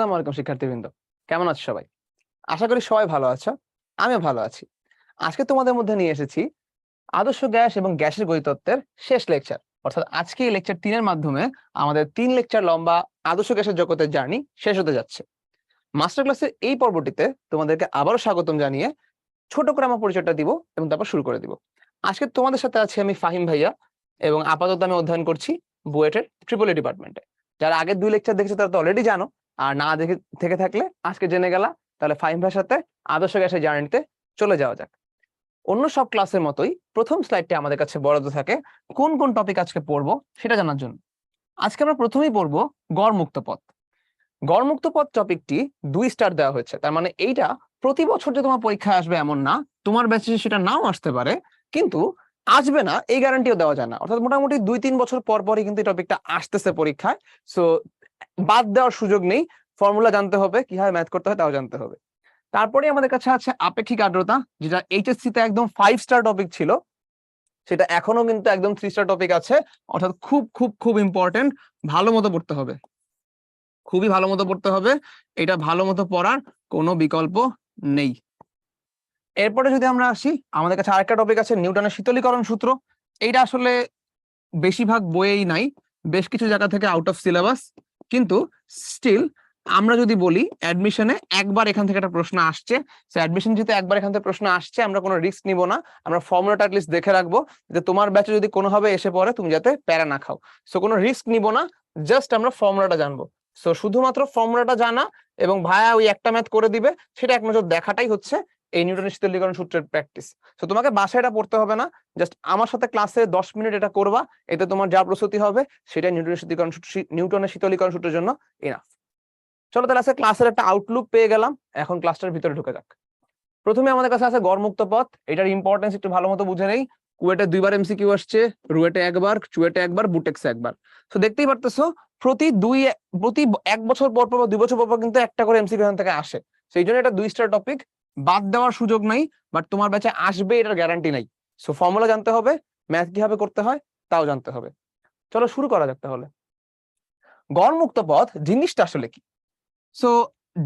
আসসালামু আলাইকুম শিক্ষার্থীবৃন্দ, কেমন আছো সবাই? আশা করি সবাই ভালো আছো। আমিও ভালো আছি। আজকে তোমাদের মধ্যে নিয়ে এসেছি আদর্শ গ্যাস এবং গ্যাসের গতিতত্ত্বের শেষ লেকচার। অর্থাৎ আজকে এই লেকচার 3 এর মাধ্যমে আমাদের 3 লেকচার লম্বা আদর্শ গ্যাসের জগতের জার্নি শেষ হতে যাচ্ছে। মাস্টার ক্লাসের এই পর্বটিতে তোমাদেরকে আবারও স্বাগতম জানিয়ে ছোট করে আমার পরিচয়টা দিব এবং তারপর শুরু করে দিব। আজকে তোমাদের সাথে আছি আমি ফাহিম ভাইয়া, এবং আপাতত আমি অধ্যয়ন করছি বুয়েটের ট্রিপল ই ডিপার্টমেন্টে। যারা আগের 2 লেকচার দেখেছো তারা তো অলরেডি জানো, আর না দেখে থেকে থাকলে আজকে জেনে গেলা। তাহলে ফাহিম ভাইয়ের সাথে আদর্শ গ্যাসের জার্নিতে চলে যাওয়া যাক। অন্য সব ক্লাসের মতোই প্রথম স্লাইডটি আমাদের কাছে বরাদ্দ থাকে কোন কোন টপিক আজকে পড়বো সেটা জানার জন্য। আজকে আমরা প্রথমেই পড়বো গড়মুক্ত পথ। গড়মুক্ত পথ টপিকটি 2 স্টার দেওয়া হয়েছে। তার মানে এইটা প্রতি বছর যে তোমার পরীক্ষায় আসবে এমন না, তোমার ব্যাচে সেটা নাও আসতে পারে, কিন্তু আসবে না এই গ্যারান্টিও দেওয়া যায় না। অর্থাৎ মোটামুটি 2-3 বছর পর পরই কিন্তু এই টপিকটা আসতেছে পরীক্ষায়। সো বাদ দেওয়ার সুযোগ নেই। ফর্মুলা জানতে হবে, কিভাবে ম্যাথ করতে হয় তাও জানতে হবে। তারপরে আমাদের কাছে আছে আপেক্ষিক আর্দ্রতা, যেটা এইচএসসি তে একদম 5 স্টার টপিক ছিল, সেটা এখনো কিন্তু একদম 3 স্টার টপিক আছে। অর্থাৎ খুব খুব খুব ইম্পর্টেন্ট, ভালো মতো পড়তে হবে, খুবই ভালো মতো পড়তে হবে। এটা ভালো মতো পড়ার কোনো বিকল্প নেই। এরপরে যদি আমরা আসি, আমাদের কাছে আরেকটা টপিক আছে নিউটনের শীতলীকরণ সূত্র। এইটা আসলে বেশিরভাগ বইয়েই নাই, বেশ কিছু জায়গা থেকে আউট অফ সিলেবাস, কিন্তু স্টিল আমরা যদি বলি অ্যাডমিশনে একবার এখান থেকে একটা প্রশ্ন আসছে, সো অ্যাডমিশন যেহেতু একবার এখান থেকে প্রশ্ন আসছে, আমরা কোনো রিস্ক নিব না। আমরা ফর্মুলাটা অ্যাটলিস্ট দেখে রাখবো, যে তোমার ব্যাচে যদি কোনোভাবে এসে পড়ে তুমি যাতে প্যারা না খাও। সো কোনো রিস্ক নিব না, জাস্ট আমরা ফর্মুলাটা জানবো। সো শুধুমাত্র ফর্মুলাটা জানা এবং ভাইয়া ওই একটা ম্যাথ করে দিবে সেটা এক নজর দেখাটাই হচ্ছে এই নিউটনের শীতলীকরণ সূত্রের প্র্যাকটিস। সো তোমাকে বাসায় এটা পড়তে হবে না, জাস্ট আমার সাথে ক্লাসে 10 মিনিট এটা করবা, এতে তোমার যা প্রস্তুতি হবে সেটা নিউটনের শীতলীকরণ সূত্রের জন্য এনাফ। চলো তাহলে আজকে ক্লাসের একটা আউটলুক পেয়ে গেলাম, এখন ক্লাসটার ভিতরে ঢুকে যাক। প্রথমে আমাদের কাছে আছে গড়মুক্ত পথ। এটার ইম্পর্টেন্স একটু ভালো মতো বুঝে নেই। কুয়েটে 2বার এমসিকিউ আসছে, রুয়েটে একবার, চুয়েটে একবার, বুটেক্সে একবার। তো দেখতেই পারতেছো প্রতি 1 বছর পর পর 2 বছর পর পর কিন্তু একটা করে এমসিকিউ এখান থেকে আসে। সেই জন্য এটা 2 স্টার টপিক, বাদ দেওয়ার সুযোগ নাই, বাট তোমার ব্যাচে আসবে এটার গ্যারান্টি নাই। সো ফর্মুলা জানতে হবে, ম্যাথ কিভাবে করতে হয় তাও জানতে হবে। চলো শুরু করা যাক তাহলে। গড়মুক্ত পথ জিনিসটা আসলে কি? সো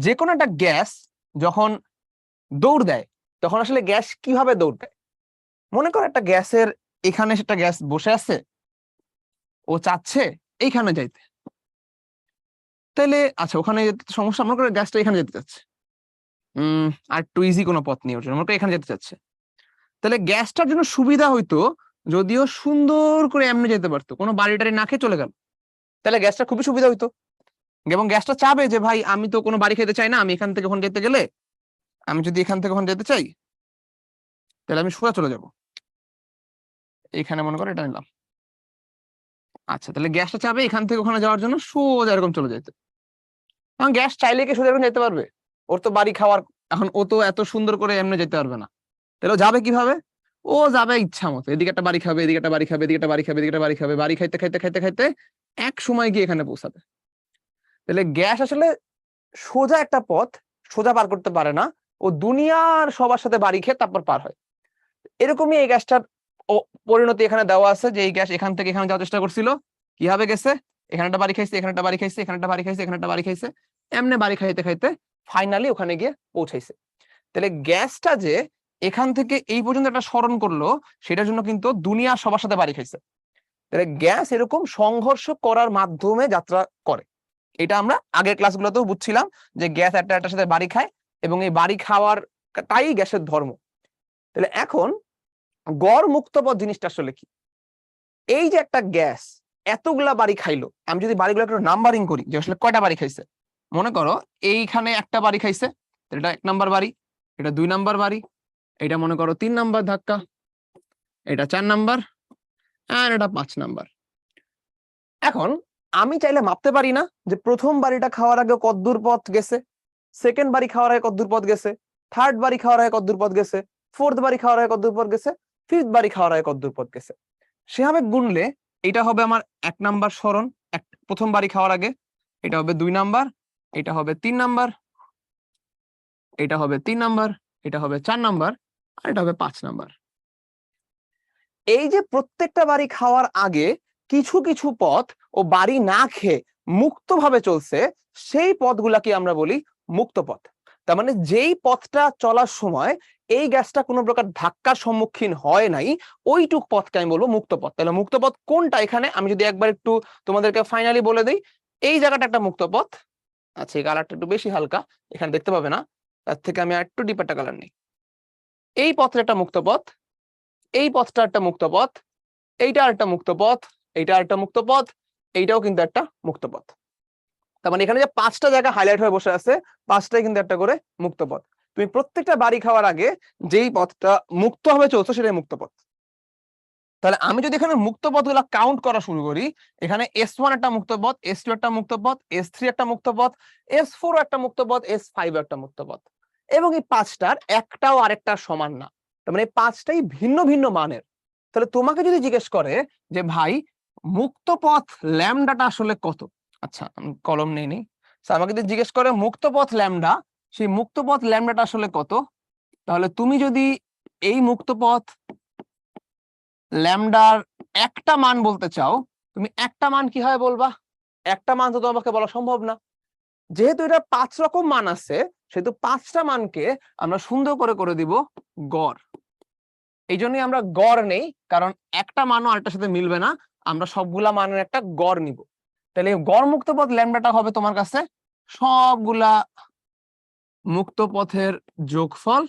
যে কোনো একটা গ্যাস যখন দৌড় দেয় তখন আসলে গ্যাস কিভাবে দৌড় দেয়? মনে করো একটা গ্যাসের এখানে সেটা গ্যাস বসে আছে, ও চাচ্ছে এইখানে যাইতে, তাহলে আচ্ছা ওখানে যেতে সমস্যা, মনে করো গ্যাসটা এখানে যেতে চাচ্ছে, আর একটু ইজি কোনো পথ নিয়ে ওঠে, মনে করো এখানে যেতে চাচ্ছে, তাহলে গ্যাসটার জন্য সুবিধা হইতো যদিও সুন্দর করে এমনি যেতে পারতো, কোনো বাড়ি টাড়ি না খেয়ে চলে গেল, তাহলে গ্যাসটা খুবই সুবিধা হইতো। এবং গ্যাসটা চাবে যে ভাই আমি তো কোনো বাড়ি খেতে চাই না, আমি এখান থেকে ওখানে যেতে গেলে, আমি যদি এখান থেকে ওখানে যেতে চাই তাহলে আমি সোজা চলে যাব, এখানে মনে করো এটা নিলাম। আচ্ছা তাহলে গ্যাসটা চাবে এখান থেকে ওখানে যাওয়ার জন্য সোজা এরকম চলে যেতে। এখন গ্যাস চাইলে কি সোজা এরকম যেতে পারবে? ওর তো বাড়ি খাওয়ার, এখন ও তো এত সুন্দর করে এমনি যেতে পারবে না, তাহলে ও যাবে কিভাবে? ও যাবে ইচ্ছা মতো, এদিকে একটা বাড়ি খাবে, এদিকে একটা বাড়ি খাবে, এদিকে একটা বাড়ি খাবে, এদিকে একটা বাড়ি খাবে, বাড়ি খাইতে খাইতে খাইতে খাইতে এক সময় গিয়ে এখানে পৌঁছাবে। তাহলে গ্যাস আসলে সোজা একটা পথ সোজা পার করতে পারে না, ও দুনিয়ার সবার সাথে বাড়ি খেয়ে তারপর পার হয়। এরকমই এই গ্যাসটার পরিণতি এখানে দেওয়া আছে, যে এই গ্যাস এখান থেকে এখানে যাওয়ার চেষ্টা করছিল, কিভাবে গেছে? এখানে একটা বাড়ি খাইছে, এখানে একটা বাড়ি খাইছে, এখানে একটা বাড়ি খাইছে, এখানে একটা বাড়ি খাইছে, এমনি বাড়ি খাইতে খাইতে ফাইনালি ওখানে গিয়ে পৌঁছাইছে। তাহলে গ্যাসটা যে এখান থেকে এই পর্যন্ত একটা স্মরণ করলো, সেটার জন্য কিন্তু দুনিয়ার সবার সাথে বাড়ি খাইছে। তাহলে গ্যাস এরকম সংঘর্ষ করার মাধ্যমে যাত্রা করে। এটা আমরা আগের ক্লাসগুলোতেও বুঝছিলাম যে গ্যাস একটার সাথে বাড়ি খায়, এবং এই বাড়ি খাওয়ারটাই গ্যাসের ধর্ম। তাহলে এখন গড় মুক্ত পথ জিনিসটা আসলে কি? এই যে একটা গ্যাস এতগুলা বাড়ি খাইলো, আমি যদি বাড়িগুলো একটু নাম্বারিং করি যে আসলে কয়টা বাড়ি খাইছে, মনে করো এইখানে একটা বাড়ি খাইছে, এটা 1 নাম্বার বাড়ি, এটা 2 নাম্বার বাড়ি, এটা মনে করো 3 নাম্বার ধাক্কা, এটা 4 নাম্বার, আর এটা 5 নাম্বার। এখন আমি চাইলে মাপতে পারি না যে প্রথম বাড়িটা খাওয়ার আগে কতদূর পথ গেছে, সেকেন্ড বাড়ি খাওয়ার আগে কতদূর পথ গেছে, থার্ড বাড়ি খাওয়ার আগে কতদূর পথ গেছে, ফোর্থ বাড়ি খাওয়ার আগে কতদূর পথ গেছে, ফিফথ বাড়ি খাওয়ার আগে কতদূর পথ গেছে। সেভাবে গুনলে এটা হবে আমার 1 নাম্বার সরণ, প্রথম বাড়ি খাওয়ার আগে, এটা হবে 2 নাম্বার, এটা হবে 3 নাম্বার, এটা হবে 3 নাম্বার, এটা হবে 4 নাম্বার, আর এটা হবে 5 নাম্বার। এই যে প্রত্যেকটা বাড়ি খাওয়ার আগে কিছু কিছু পথ ও বাড়ি না খেয়ে মুক্তভাবে চলছে, সেই পথগুলাকে আমরা বলি মুক্ত পথ। তার মানে যেই পথটা চলার সময় এই গ্যাসটা কোনো প্রকার ধাক্কার সম্মুখীন হয় নাই, ওইটুক পথকে আমি বলবো মুক্ত পথ। তাহলে মুক্ত পথ কোনটা এখানে আমি যদি একবার একটু তোমাদেরকে ফাইনালি বলে দিই, এই জায়গাটা একটা মুক্ত পথ। আচ্ছা, এই কালারটা একটু বেশি হালকা, এখানে দেখতে পাবে না, তার থেকে আমি একটু ডিপ একটা কালার নিই। এই পথটা একটা মুক্ত পথ, এই পথটা একটা মুক্ত পথ, এইটা একটা মুক্ত পথ, এইটা একটা মুক্ত পথ, এইটাও কিন্তু একটা মুক্ত পথ। তার মানে এখানে যে 5টা জায়গা হাইলাইট হয়ে বসে আছে, 5টাই কিন্তু একটা করে মুক্ত পথ। তুমি প্রত্যেকটা বাড়ি খাওয়ার আগে যেই পথটা মুক্ত হবে চলছো সেটাই মুক্ত পথ। তাহলে আমি যদি এখানে মুক্ত পথগুলো কাউন্ট করা শুরু করি, এখানে S1 একটা মুক্ত পথ, S2 একটা মুক্ত পথ, S3 একটা মুক্ত পথ, S4 একটা মুক্ত পথ, S5 একটা মুক্ত পথ, এবং এই 5টার একটাও আরেকটার সমান না। তার মানে এই 5টাই ভিন্ন ভিন্ন মানের। তাহলে তোমাকে যদি জিজ্ঞেস করে যে ভাই মুক্ত পথ ল্যামডাটা আসলে কত, আচ্ছা আমি কলম নিয়ে নিই, আমাকে যদি জিজ্ঞেস করে মুক্ত পথ ল্যামডা, সেই মুক্ত পথ ল্যামডাটা আসলে কত, তাহলে তুমি যদি এই মুক্ত পথ ল্যামডার একটা মান বলতে চাও, তুমি একটা মান কি হয় বলবা? একটা মান তো তোমাকে বলা সম্ভব না, যেহেতু এটা 5 রকম মান আছে, সেহেতু 5টা মানকে আমরা সুন্দর করে করে দিব গড়। এই জন্যই আমরা গড় নেই, কারণ একটা মানও আরেকটার সাথে মিলবে না, আমরা সবগুলা মানের একটা গড় নিব। তাহলে গড় মুক্ত পথ ল্যামডাটা হবে তোমার কাছে সবগুলা মুক্ত পথের যোগফল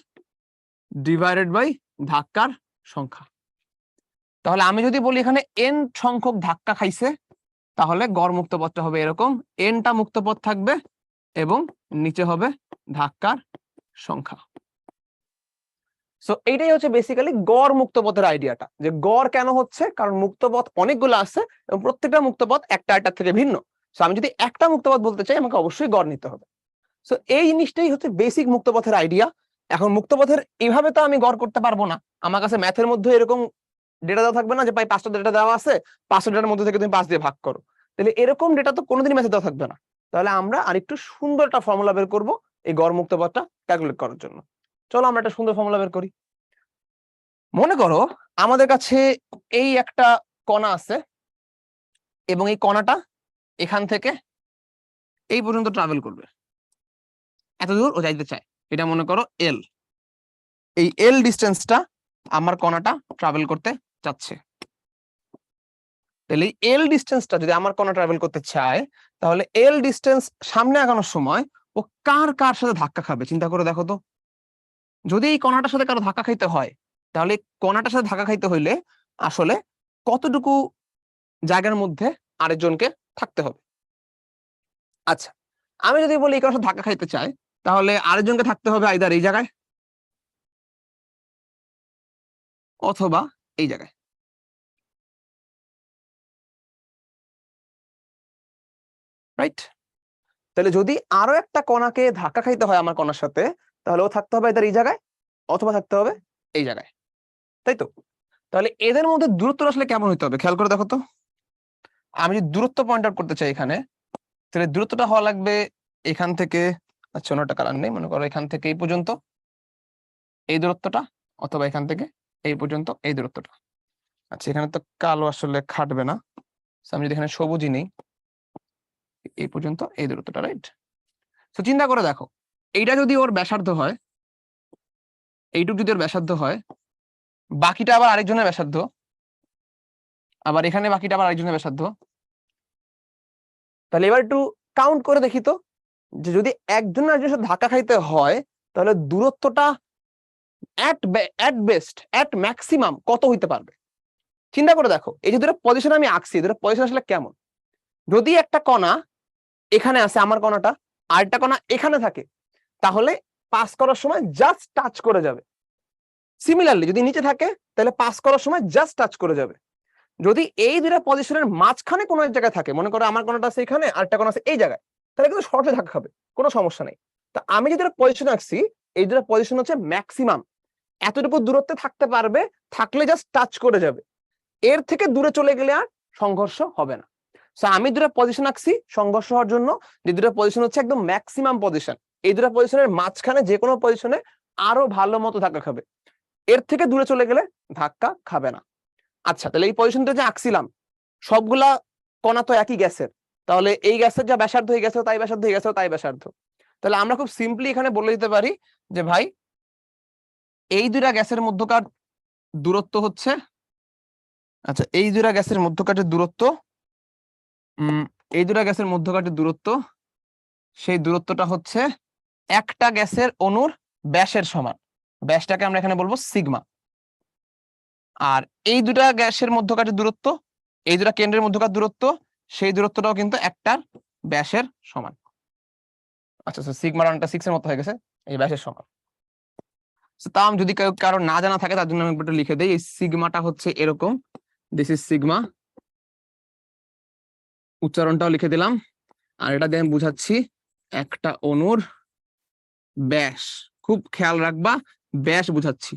ডিভাইডেড বাই ধাক্কার সংখ্যা। তাহলে আমি যদি বলি এখানে n সংখ্যক ধাক্কা খাইছে, তাহলে গড় মুক্ত পথটা হবে এরকম, nটা মুক্ত পথ থাকবে এবং নিচে হবে ধাক্কার সংখ্যা। সো এইটাই হচ্ছে বেসিক্যালি গড় মুক্ত পথের আইডিয়াটা, যে গড় কেন হচ্ছে, কারণ মুক্ত পথ অনেকগুলো আছে এবং প্রত্যেকটা মুক্ত পথ একটা একটা থেকে ভিন্ন। সো আমি যদি একটা মুক্ত পথ বলতে চাই, আমাকে অবশ্যই গড় নিতে হবে। সো এই জিনিসটাই হচ্ছে বেসিক মুক্ত পথের আইডিয়া। এখন মুক্ত পথের এইভাবে তো আমি গড় করতে পারবো না, আমার কাছে ম্যাথের মধ্যে এরকম ডেটা দেওয়া থাকবে না যে ভাই 5টা ডেটা দেওয়া আছে, 5টা ডেটার মধ্যে থেকে তুমি 5 দিয়ে ভাগ করো। তাহলে এরকম ডেটা তো কোনোদিনই ম্যাথে দেওয়া থাকবে না। তাহলে আমরা আরেকটু সুন্দর একটা ফর্মুলা বের করবো এই গড় মুক্ত পথটা ক্যালকুলেট করার জন্য। চলো আমরা একটা সুন্দর ফর্মুলা বের করি। মনে করো আমাদের কাছে এই একটা কণা আছে এবং এই কণাটা এখান থেকে এই পর্যন্ত ট্রাভেল করবে, এত দূর ও যাইতে চায়, এটা মনে করো এল। এই এল ডিস্টেন্সটা আমার কণাটা ট্রাভেল করতে চাচ্ছে। তাহলে এল ডিস্টেন্সটা যদি আমার কণা ট্রাভেল করতে চায়, তাহলে এল ডিস্টেন্স সামনে আগানোর সময় ও কার কার সাথে ধাক্কা খাবে চিন্তা করে দেখো তো। যদি এই কণাটার সাথে কারো ধাক্কা খাইতে হয়, তাহলে কণাটার সাথে ধাক্কা খাইতে হইলে আসলে কতটুকু জায়গার মধ্যে আরেকজনকে থাকতে হবে। আচ্ছা, আমি যদি বলি এই কণার সাথে ধাক্কা খাইতে চায়, তাহলে আরেকজনকে থাকতে হবে আইদার এই জায়গায় অথবা এই জায়গায়। রাইট? তাহলে যদি আরো একটা কণাকে ধাক্কা খাইতে হয় আমার কণার সাথে, তাহলে ও থাকতে হবে আইদার এই জায়গায় অথবা থাকতে হবে এই জায়গায়, তাই তো? তাহলে এদের মধ্যে দূরত্ব আসলে কেমন হতে হবে খেয়াল করে দেখো তো। আমি যদি দূরত্ব পয়েন্ট আউট করতে চাই এখানে, তাহলে দূরত্বটা হওয়া লাগবে এখান থেকে, আচ্ছা অন্যটা কারণ নেই, মনে করো এখান থেকে এই পর্যন্ত এই দূরত্বটা, অথবা এখান থেকে এই পর্যন্ত এই দূরত্বটা। আচ্ছা এখানে তো কালো আসলে খাটবে না, আমি যদি এখানে সবুজই নেই, এই পর্যন্ত এই দূরত্বটা। রাইট? তো চিন্তা করে দেখো, এইটা যদি ওর ব্যাসার্ধ হয়, এইটুক যদি ওর ব্যাসার্ধ হয়, বাকিটা আবার আরেকজনের ব্যাসার্ধ, আবার এখানে বাকিটা আবার আরেকজনের ব্যাসার্ধ, তাহলে এবার একটু কাউন্ট করে দেখি তো, যে যদি একজন আরেকজনের সাথে ধাক্কা খাইতে হয়, তাহলে দূরত্বটা at best at maximum কত হইতে পারবে চিন্তা করে দেখো। এই যে দুটো পজিশন আমি আঁকছি, দুটো পজিশন আসলে কেমন, যদি একটা কণা এখানে আছে আমার কণাটা, আর একটা কণা এখানে থাকে, তাহলে পাস করার সময় জাস্ট টাচ করে যাবে। সিমিলারলি যদি নিচে থাকে, তাহলে পাস করার সময় জাস্ট টাচ করে যাবে। যদি এই দুটা পজিশনের মাঝখানে কোনো এক জায়গায় থাকে, মনে করো আমার কণাটা আছে এখানে আর একটা কণা আছে এই জায়গায়, তাহলে কিন্তু শর্টে ধাক্কা খাবে, কোনো সমস্যা নেই। তা আমি যে দুটো পজিশন আঁকছি, এই দুটো পজিশন হচ্ছে ম্যাক্সিমাম, এতটুকু দূরত্বে থাকতে পারবে, থাকলে জাস্ট টাচ করে যাবে, এর থেকে দূরে চলে গেলে আর সংঘর্ষ হবে না। সো আমি দুটো পজিশন আঁকছি সংঘর্ষ হওয়ার জন্য, যে দুটো পজিশন হচ্ছে একদম ম্যাক্সিমাম পজিশন, এই দুটো পজিশনের মাঝখানে যে কোনো পজিশনে আরো ভালো মতো ধাক্কা খাবে, এর থেকে দূরে চলে গেলে ধাক্কা খাবে না। আচ্ছা তাহলে এই পজিশনটা যে আঁকছিলাম, সবগুলা কণা তো একই গ্যাসের, তাহলে এই গ্যাসের যা ব্যাসার্ধ এই গ্যাসেও তাই ব্যাসার্ধ, এই গ্যাসেও তাই ব্যাসার্ধ। তাহলে আমরা খুব সিম্পলি এখানে বলে দিতে পারি যে ভাই এই দুইটা গ্যাসের মধ্যকার দূরত্ব হচ্ছে, আচ্ছা এই দুইটা গ্যাসের মধ্যকার দূরত্ব, এই দুইটা গ্যাসের মধ্যকার দূরত্ব, সেই দূরত্বটা হচ্ছে একটা গ্যাসের অণুর ব্যাসের সমান। ব্যাসটাকে আমরা এখানে বলবো সিগমা। আর এই দুটা গ্যাসের মধ্যকার দূরত্ব, এই দুটা কেন্দ্রের মধ্যকার দূরত্ব, সেই দূরত্বটাও কিন্তু একটার ব্যাসের সমান। আচ্ছা সিগমা রানটা 6 এর মতো হয়ে গেছে, এই ব্যাসের সমান। তা যদি কারো না জানা থাকে তার জন্য আমি একটু লিখে দেই, এই সিগমাটা হচ্ছে এরকম, দিস ইজ সিগমা, উচ্চারণটাও লিখে দিলাম। আর এটা দিয়ে আমি বুঝাচ্ছি একটা অণুর ব্যাস, খুব খেয়াল রাখবা ব্যাস বুঝাচ্ছি।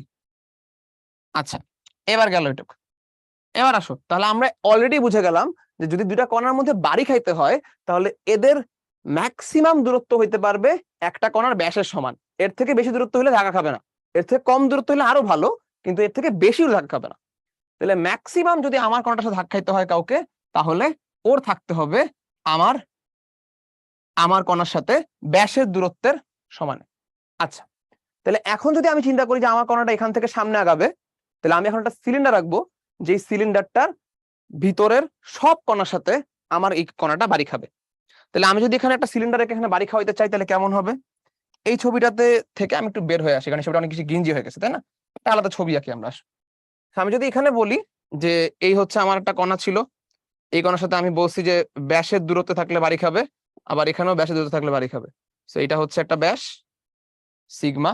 আচ্ছা এবার গেল এটুক। এবার আসো, তাহলে আমরা অলরেডি বুঝে গেলাম যে যদি দুইটা কণার মধ্যে বাড়ি খাইতে হয় তাহলে এদের ম্যাক্সিমাম দূরত্ব হইতে পারবে একটা কণার ব্যাসের সমান। এর থেকে বেশি দূরত্ব হলে ধাক্কা খাবে না, এর থেকে কম দূরত্ব হলে আরো ভালো, কিন্তু এর থেকে বেশি ধাক্কা খাবে না। তাহলে ম্যাক্সিমাম যদি আমার কণাটার সাথে ধাক্কা খাইতে হয় কাউকে, তাহলে ওর থাকতে হবে আমার আমার কণার সাথে ব্যাসের দূরত্বের সমানে। আচ্ছা তাহলে এখন যদি আমি চিন্তা করি যে আমার কণাটা এখান থেকে সামনে আগাবে, তাহলে আমি এখন একটা সিলিন্ডার রাখবো, যে সিলিন্ডারটার ভিতরের সব কণার সাথে আমার এই কণাটা বাড়ি খাবে। তাহলে আমি যদি এখানে একটা সিলিন্ডার রেখে এখানে বাড়ি খাওয়াইতে চাই তাহলে কেমন হবে? এই ছবিটাতে থেকে আমি একটু বের হয়ে আসি, কারণ ছবিটা অনেক কিছু গিঞ্জি হয়ে গেছে, তাই না? একটা আলাদা ছবি আঁকি আমরা। আমি যদি এখানে বলি যে এই হচ্ছে আমার একটা কণা ছিল, এই কণার সাথে আমি বলছি যে ব্যাসের দূরত্বে থাকলে বাড়ি খাবে, আবার এখানেও ব্যাসের দূরত্বে থাকলে বাড়ি খাবে। সো এটা হচ্ছে একটা ব্যাস সিগমা,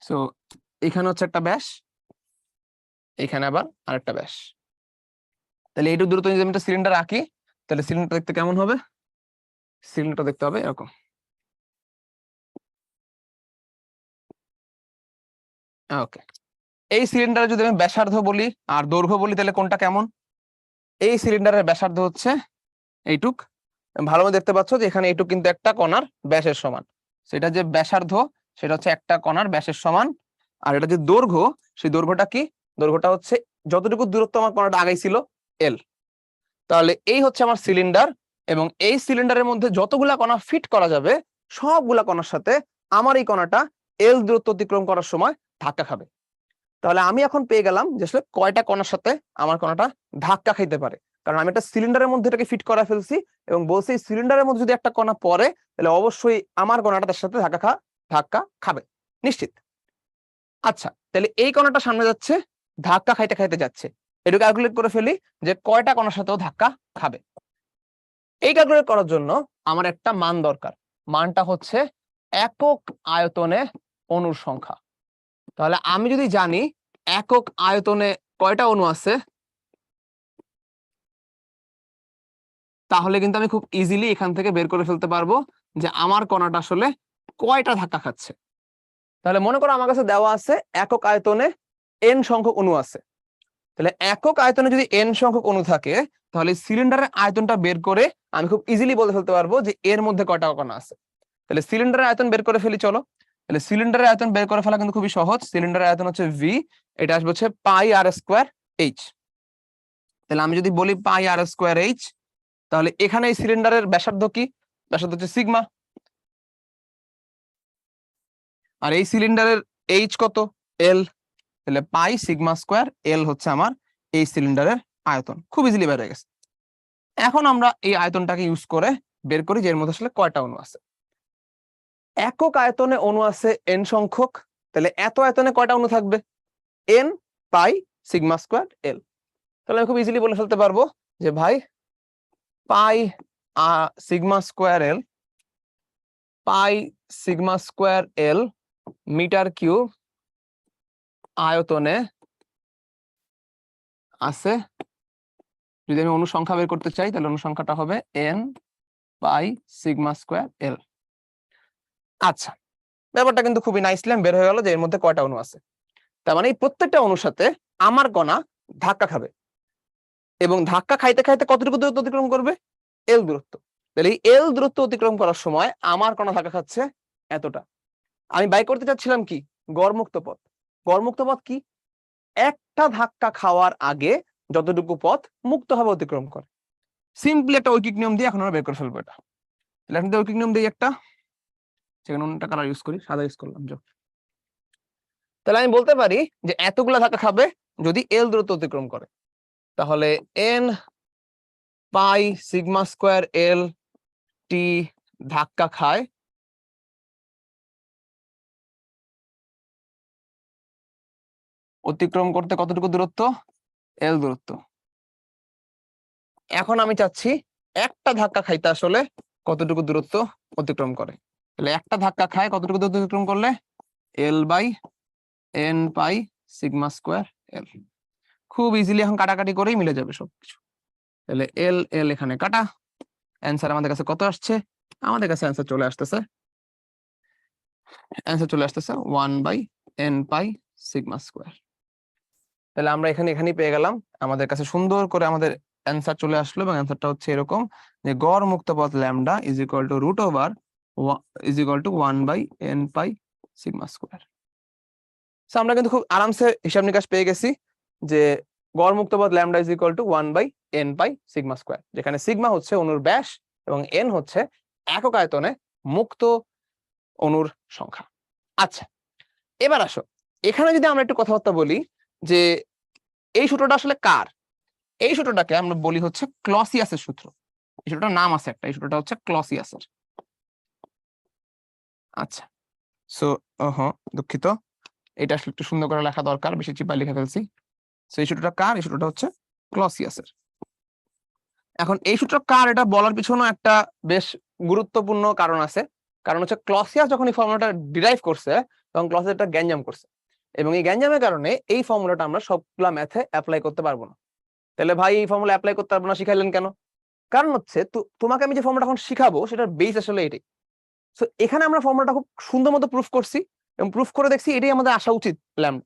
সো এখানে হচ্ছে একটা ব্যাস, এখানে আবার আরেকটা ব্যাস। তাহলে এইটুকু দূরত্ব যদি আমি একটা সিলিন্ডার আঁকি তাহলে সিলিন্ডার দেখতে কেমন হবে? সিলিন্ডারটা দেখতে হবে এরকম। ওকে, এই সিলিন্ডারে যদি আমি ব্যাসার্ধ বলি আর দৈর্ঘ্য বলি তাহলে কোনটা কেমন? এই সিলিন্ডারের ব্যাসার্ধ হচ্ছে এইটুক, ভালো মতো দেখতে পাচ্ছ যে এখানে এইটুক কিন্তু একটা কণার ব্যাসের সমান। সেটা যে ব্যাসার্ধ সেটা হচ্ছে একটা কণার ব্যাসের সমান। আর এটা যে দৈর্ঘ্য, সেই দৈর্ঘ্যটা কি? দৈর্ঘ্যটা হচ্ছে যতটুকু দূরত্ব আমার কণাটা আগাইছিল এল। তাহলে এই হচ্ছে আমার সিলিন্ডার, এবং এই সিলিন্ডারের মধ্যে যতগুলা কণা ফিট করা যাবে সবগুলা কণার সাথে আমার এই কণাটা এল দূরত্ব অতিক্রম করার সময় ধাক্কা খাবে। তাহলে আমি এখন পেয়ে গেলাম যে আসলে কয়টা কণার সাথে আমার কণাটা ধাক্কা খাইতে পারে, কারণ আমি একটা সিলিন্ডারের মধ্যে এটাকে ফিট করা ফেলছি এবং বলছি সিলিন্ডারের মধ্যে যদি একটা কণা পড়ে তাহলে অবশ্যই আমার কণাটা তার সাথে ধাক্কা খাবে নিশ্চিত। আচ্ছা তাহলে এই কণাটা সামনে যাচ্ছে, ধাক্কা খাইতে খাইতে যাচ্ছে, এটা ক্যালকুলেট করে ফেলি যে কয়টা কণার সাথেও ধাক্কা খাবে। এই ক্যালকুলেট করার জন্য আমার একটা মান দরকার, মানটা হচ্ছে একক আয়তনে অণুর সংখ্যা। তাহলে আমি যদি জানি একক আয়তনে কয়টা অণু আছে, তাহলে কিন্তু আমি খুব ইজিলি এখান থেকে বের করে ফেলতে পারবো যে আমার কণাটা আসলে কয়টা ধাক্কা খাচ্ছে। তাহলে মনে করো আমার কাছে দেওয়া আছে একক আয়তনে n সংখ্যক অণু আছে। তাহলে একক আয়তনে যদি n সংখ্যক অণু থাকে তাহলে সিলিন্ডারের আয়তনটা বের করে আমি খুব ইজিলি বলে ফেলতে পারবো যে এর মধ্যে কয়টা কণা আছে। তাহলে সিলিন্ডারের আয়তন বের করে ফেলি চলো। তাহলে সিলিন্ডারের আয়তন বের করে ফেলা কিন্তু খুবই সহজ। সিলিন্ডারের আয়তন হচ্ছে ভি, এটা আসবে হচ্ছে পাই আর স্কোয়ার এইচ। তাহলে আমি যদি বলি পাই আর স্কোয়ার এইচ, তাহলে এখানে এই সিলিন্ডারের ব্যাসার্ধ কি? ব্যাসার্ধ হচ্ছে সিগমা। আর এই সিলিন্ডারের এইচ কত? এল। তাহলে পাই সিগমা স্কোয়ার এল হচ্ছে আমার এই সিলিন্ডারের আয়তন। খুব ইজিলি বের হয়ে গেছে। এখন আমরা এই আয়তনটাকে ইউজ করে বের করি যে এর মধ্যে আসলে কয়টা অণু আছে। একক আয়তনে অণু আছে n সংখ্যক, তাহলে এত আয়তনে কয়টা অণু থাকবে? n পাই সিগমা স্কোয়ার এল। তাহলে আমি খুব ইজিলি বলে ফেলতে পারবো যে ভাই পাই সিগমা স্কোয়ার এল, পাই সিগমা স্কোয়ার এল মিটার কিউব আয়তনে আছে। যদি আমি অনুসংখ্যা বের করতে চাই তাহলে অনুসংখ্যাটা হবে n পাই সিগমা স্কোয়ার এল। আচ্ছা ব্যাপারটা কিন্তু খুবই নাইসলি বের হয়ে গেল যে এর মধ্যে কয়টা অণু আছে। তার মানে এই প্রত্যেকটা অণুর সাথে আমার কণা ধাক্কা খাবে, এবং ধাক্কা খাইতে খাইতে কতটুকু দূরত্ব অতিক্রম করবে? এল দূরত্ব। তাহলে এই এল দূরত্ব অতিক্রম করার সময় আমার কণা ধাক্কা খাচ্ছে এতটা। আমি বাই করতে চাচ্ছিলাম কি? গড়মুক্ত পথ। গড়মুক্ত পথ কি? একটা ধাক্কা খাওয়ার আগে যতটুকু পথ মুক্তভাবে অতিক্রম করে। সিম্পলি একটা ঐকিক নিয়ম দিয়ে এখন আমরা বের করে ফেলবো এটা। তাহলে এখন ঐকিক নিয়ম দিয়ে একটা, সেখানে অন্যটা কালার ইউজ করি, সাদা ইউজ করলাম। তাহলে আমি বলতে পারি যে এতগুলা ধাক্কা খাবে যদি এল দূরত্ব অতিক্রম করে, তাহলে এন পাই সিগমা স্কোয়ার এল টি ধাক্কা খায় অতিক্রম করতে কতটুকু দূরত্ব? এল দূরত্ব। এখন আমি চাচ্ছি একটা ধাক্কা খাইতে আসলে কতটুকু দূরত্ব অতিক্রম করে। তাহলে একটা ধাক্কা খায় কতটুকু দূরত্ব অতিক্রম করলে? L by N pi sigma square L. খুব ইজিলি এখন কাটাকাটি করেই মিলে যাবে সবকিছু। তাহলে এল এল এখানে কাটা, অ্যান্সার আমাদের কাছে কত আসছে? আমাদের কাছে অ্যান্সার চলে আসতেছে 1/n পাই সিগমা স্কোয়ার। তাহলে আমরা এখানেই পেয়ে গেলাম, আমাদের কাছে সুন্দর করে আমাদের অ্যান্সার চলে আসলো, এবং অ্যান্সারটা হচ্ছে এরকম যে গড় মুক্ত পথ lambda is equal to root over is equal to 1/n pi sigma square. আমরা কিন্তু খুব আরামসে হিসাব নিকাশ পেয়ে গেছি যে গড় মুক্ত পথ lambda is equal to 1/n pi sigma square, যেখানে সিগমা হচ্ছে অণুর ব্যাস এবং এন হচ্ছে একক আয়তনে মুক্ত অণুর সংখ্যা। আচ্ছা, এবার আসো এখানে যদি আমরা একটু কথাবার্তা বলি যে এই সূত্রটা আসলে কার। এই সূত্রটাকে আমরা বলি হচ্ছে ক্লসিয়াসের সূত্র। এই সূত্রটার নাম আছে একটা, এই সূত্রটা হচ্ছে ক্লসিয়াসের। আচ্ছা, সো দুঃখিত, এটা আসলে একটু সুন্দর করে লেখা দরকার, বেশি চিপা লিখে ফেলছি। সো এই সূত্রটা কার? এই সূত্রটা হচ্ছে ক্লসিয়াসের। এখন এই সূত্র কার এটা বলার পিছনে একটা বেশ গুরুত্বপূর্ণ কারণ আছে। কারণ হচ্ছে ক্লসিয়াস যখন এই ফর্মুলাটা ডিরাইভ করছে তখন ক্লসিয়াস একটা গ্যাঞ্জাম করছে, এবং এই গ্যাঞ্জামের কারণে এই ফর্মুলাটা আমরা সবগুলা ম্যাথে অ্যাপ্লাই করতে পারবো না। তাহলে ভাই এই ফর্মুলা অ্যাপ্লাই করতে পারবো না শিখাইলেন কেন? কারণ হচ্ছে তোমাকে আমি যে ফর্মুলাটা এখন শিখাবো সেটার বেস আসলে এটাই। সো এখানে আমরা ফর্মুলাটা খুব সুন্দর মতো প্রুফ করছি এবং প্রুফ করে দেখছি এটাই আমাদের আসা উচিত ল্যামডা।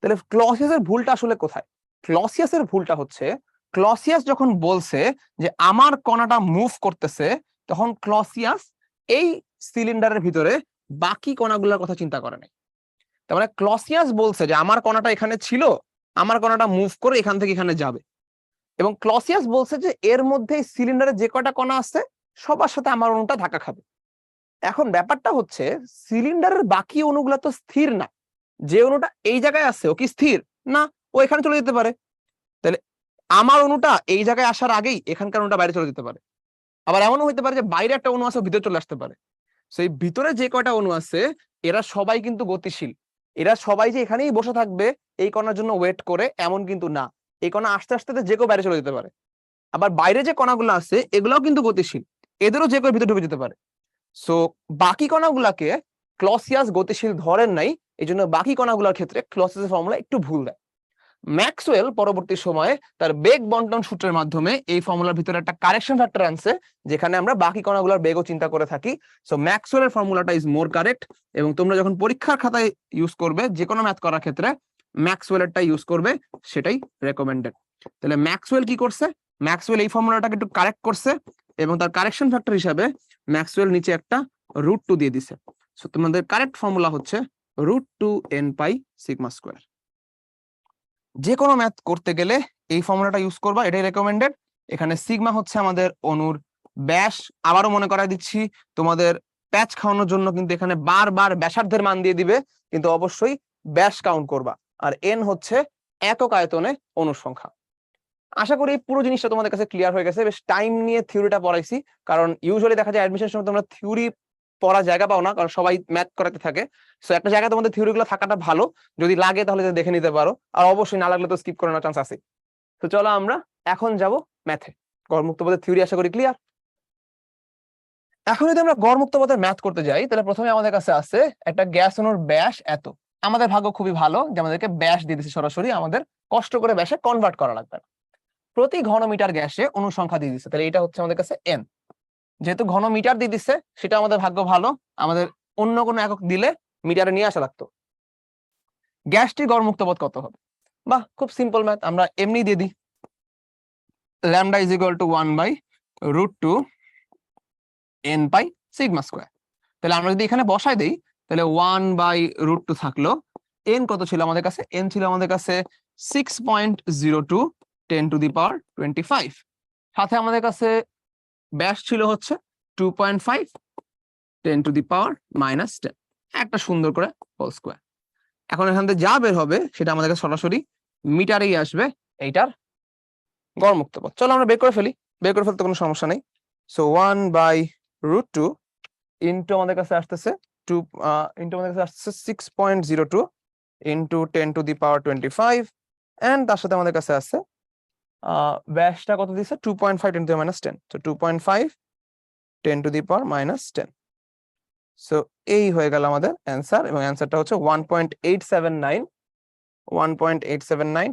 তাহলে ক্লসিয়াসের ভুলটা আসলে কোথায়? ক্লসিয়াসের ভুলটা হচ্ছে ক্লসিয়াস যখন বলছে যে আমার কণাটা মুভ করতেছে, তখন ক্লসিয়াস এই সিলিন্ডারের ভিতরে বাকি কণাগুলোর কথা চিন্তা করে নাই। তার মানে ক্লসিয়াস বলছে যে আমার কণাটা এখানে ছিল, আমার কণাটা মুভ করে এখান থেকে এখানে যাবে, এবং ক্লসিয়াস বলছে যে এর মধ্যে সিলিন্ডারে যে কয়টা কণা আছে সবার সাথে আমার অণুটা ধাক্কা খাবে। এখন ব্যাপারটা হচ্ছে সিলিন্ডারের বাকি অণুগুলো তো স্থির না, যে অণুটা এই জায়গায় আছে ও কি স্থির না? ও এখানে চলে যেতে পারে। তাহলে আমার অণুটা এই জায়গায় আসার আগেই এখানকার অণুটা বাইরে চলে যেতে পারে। আবার এমনও হতে পারে যে বাইরে একটা অণু আছে ভিতরে চলে আসতে পারে। সেই ভিতরে যে কয়টা অণু আছে এরা সবাই কিন্তু গতিশীল, এরা সবাই যে এখানেই বসে থাকবে এই কণার জন্য ওয়েট করে এমন কিন্তু না। এই কণা আস্তে আস্তে যে কেউ বাইরে চলে যেতে পারে। আবার বাইরে যে কণাগুলো আছে এগুলাও কিন্তু গতিশীল, এদেরও যে কেউ ভিতরে ঢুকে যেতে পারে। সো বাকি কণাগুলাকে ক্লসিয়াস গতিশীল ধরেন নাই, এই জন্য বাকি কণাগুলোর ক্ষেত্রে ক্লসিয়াসের ফর্মুলা একটু ভুল দেয়। ম্যাক্সওয়েল পরবর্তী সময়ে তার বেগ বন্টন সূত্রের মাধ্যমে এই ফর্মুলার ভিতরে একটা কারেকশন ফ্যাক্টর আনছে, যেখানে আমরা বাকি কণাগুলোর বেগও চিন্তা করে থাকি। সো ম্যাক্সওয়েলের ফর্মুলাটা ইজ মোর কারেক্ট, এবং তোমরা যখন পরীক্ষার খাতায় ইউজ করবে যে কোনো ম্যাথ করার ক্ষেত্রে ম্যাক্সওয়েলেরটা ইউজ করবে, সেটাই রেকমেন্ডেড। তাহলে ম্যাক্সওয়েল কি করছে? ম্যাক্সওয়েল এই ফর্মুলাটাকে একটু কারেক্ট করছে, এবং তার কারেকশন ফ্যাক্টর হিসাবে ম্যাক্সওয়েল নিচে একটা √2 দিয়ে দিছে। সো তোমাদের কারেক্ট ফর্মুলা হচ্ছে √2n পাই সিগমা স্কোয়ার। যে কোনো ম্যাথ করতে গেলে এই ফর্মুলাটা ইউজ করবা, এটাই রেকমেন্ডেড। এখানে সিগমা হচ্ছে আমাদের অণুর ব্যাস। আবারও মনে করাই দিচ্ছি, তোমাদের প্যাচ খাওয়ানোর জন্য কিন্তু এখানে বারবার ব্যাসার্ধের মান দিয়ে দিবে, কিন্তু অবশ্যই ব্যাস কাউন্ট করবা। আর এন হচ্ছে একক আয়তনে অণুর সংখ্যা। আশা করি এই পুরো জিনিসটা তোমাদের কাছে ক্লিয়ার হয়ে গেছে। বেশ টাইম নিয়ে থিওরিটা পড়াইছি, কারণ ইউজুয়ালি দেখা যায় অ্যাডমিশনের সময় তোমরা থিওরি পড়া জায়গা পাও না, কারণ সবাই ম্যাথ করাতে থাকে। সো একটা জায়গায় তোমাদের থিওরি গুলো থাকাটা ভালো, যদি লাগে তাহলে দেখে নিতে পারো, আর অবশ্যই না লাগলে তো স্কিপ করানোর চান্স আছে। তো চলো আমরা এখন যাব ম্যাথে। গড়মুক্ত পথের থিওরি আশা করি ক্লিয়ার। এখন যদি আমরা গড়মুক্ত পথের ম্যাথ করতে যাই, তাহলে প্রথমে আমাদের কাছে আছে একটা গ্যাস অণুর ব্যাস এত। আমাদের ভাগ্য খুবই ভালো যে আমাদেরকে ব্যাস দিয়ে দিচ্ছে সরাসরি, আমাদের কষ্ট করে ব্যাসে কনভার্ট করা লাগবে না। প্রতি ঘনমিটার গ্যাসে অণু সংখ্যা দিয়ে দিচ্ছে, তাহলে এটা হচ্ছে আমাদের কাছে এন। যেহেতু ঘনমিটার দিয়ে দিচ্ছে সেটা আমাদের ভাগ্য ভালো, আমাদের অন্য কোনো একক দিলে মিটারে নিয়ে আসা লাগতো। গ্যাসটির গড়মুক্ত পথ কত হবে? বাহ, খুব সিম্পল ম্যাথ, আমরা এমনি দিয়ে দিই। Lambda is equal two 1/√2 n pi sigma square. তাহলে আমরা যদি এখানে বসাই দেই, তাহলে 1/√2 থাকলো। এন কত ছিল আমাদের কাছে? এন ছিল আমাদের কাছে 6.02 10 টু দি পাওয়ার 25। সাথে আমাদের কাছে ব্যাস ছিল হচ্ছে 2.5 10⁻⁻10, একটা সুন্দর করে হোল স্কোয়ার। এখন এখান থেকে যা বের হবে সেটা আমাদের কাছে সরাসরি মিটারেই আসবে এইটার গড় মুক্ত পথ। চলো আমরা বের করে ফেলি, বের করে ফেলতে কোনো সমস্যা নেই। সো 1/√2 ইন্টু আমাদের কাছে আসতেছে 2 ইন্টু আমাদের কাছে আসতেছে 6.02 ইন্টু 10⁻25, এন্ড তার সাথে আমাদের কাছে আছে ব্যাসটা কত দিচ্ছে 2.5 10⁻10, তো 2.5 10⁻10। সো এই হয়ে গেল আমাদের অ্যান্সার, এবং অ্যান্সারটা হচ্ছে 1.879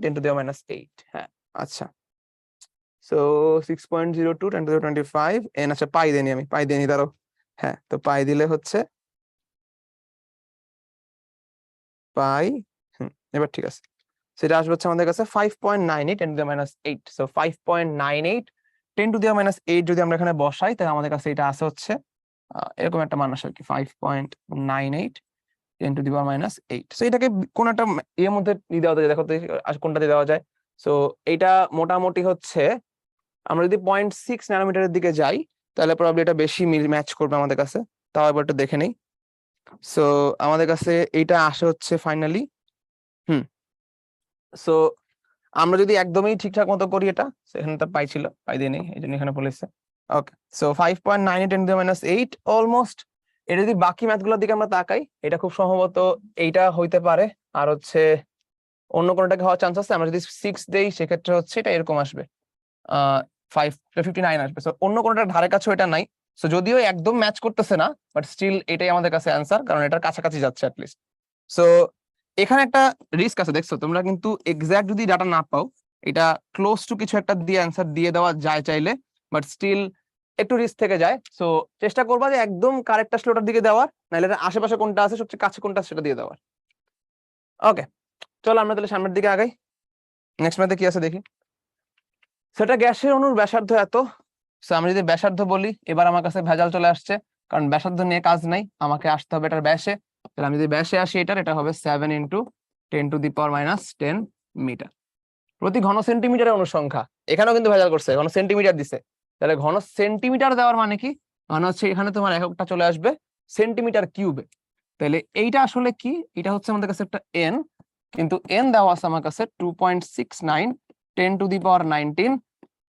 10⁻8। হ্যাঁ আচ্ছা, সো 6.02 10⁻25 এন, আচ্ছা পাই দেনি, আমি পাই দেনি, দাঁড়াও। হ্যাঁ, তো পাই দিলে হচ্ছে পাই, এবার ঠিক আছে। সেটা আসবে হচ্ছে আমাদের কাছে 5.98 10⁻8। সো 5.98 10⁻8 যদি আমরা এখানে বসাই, তাহলে আমাদের কাছে এটা আসে হচ্ছে এরকম একটা মান আসে আর কি, 5.98 10⁻8। সো এটাকে কোন একটা এর মধ্যে দিয়ে দেওয়া যায়, দেখো তো কোনটাতে দেওয়া যায়। সো এটা মোটামুটি হচ্ছে, আমরা যদি 0.6 ন্যানোমিটারের দিকে যাই তাহলে প্রবাবলি এটা বেশি ম্যাচ করবে আমাদের কাছে। তাও এবার একটু দেখে নেই। সো আমাদের কাছে এইটা আসে হচ্ছে ফাইনালি, সো আমরা যদি একদমই ঠিকঠাক মতো করি, এটা এখানে তো পাই ছিল, পাই দিয়ে নেই, এই জন্য এখানে বলেছে। ওকে, সো 5.98 10⁻8 অলমোস্ট। এটা যদি বাকি ম্যাথগুলোর দিকে আমরা তাকাই, এটা খুব সম্ভবত এইটা হইতে পারে, আর হচ্ছে অন্য কোনটাকে হওয়ার চান্স আছে। আমরা যদি 6 দেই সেক্ষেত্রে হচ্ছে এটা এরকম আসবে, 559 আসবে। সো অন্য কোনটার ধারে কাছে এটা নাই। সো যদিও একদম ম্যাচ করতেছে না, বাট স্টিল এটাই আমাদের কাছে অ্যান্সার, কারণ এটার কাছাকাছি যাচ্ছে অ্যাটলিস্ট। সো এখানে একটা রিস্ক আছে, দেখছো তোমরা, কিন্তু এক্সাক্ট যদি ডাটা না পাও, এটা ক্লোজ টু কিছু একটা দিয়ে অ্যান্সার দিয়ে দেওয়া যায় চাইলে, বাট স্টিল একটু রিস্ক থেকে যায়। সো চেষ্টা করবা যে একদম কারেক্ট আসলে ওটার দিকে দেওয়ার, নাহলে আশেপাশে কোনটা আছে, সবচেয়ে কাছে কোনটা আছে সেটা দিয়ে দেওয়ার। ওকে, চলো আমরা তাহলে সামনের দিকে আগাই। নেক্সট ম্যাথে কি আছে দেখি। সেটা গ্যাসের অণুর ব্যাসার্ধ এত। সো আমি যদি ব্যাসার্ধ বলি, এবার আমার কাছে ভেজাল চলে আসছে, কারণ ব্যাসার্ধ নিয়ে কাজ নাই, আমাকে আসতে হবে এটার ব্যাসে। তাহলে আমি যদি ব্যাসে আসি, এটা হবে 7 × 10⁻10 মিটার প্রতি ঘন সেন্টিমিটারের অনুসংখ্যা। এখানেও কিন্তু ভেজাল করছে, ঘন সেন্টিমিটার দিছে। তাহলে ঘন সেন্টিমিটার দেওয়ার মানে কি, মানে হচ্ছে এখানে তোমার এককটা চলে আসবে সেন্টিমিটার কিউবে। তাহলে এইটা আসলে কি, এটা হচ্ছে আমাদের কাছে একটা এন, কিন্তু এন দেওয়া আছে আমার কাছে 2.69 10⁻19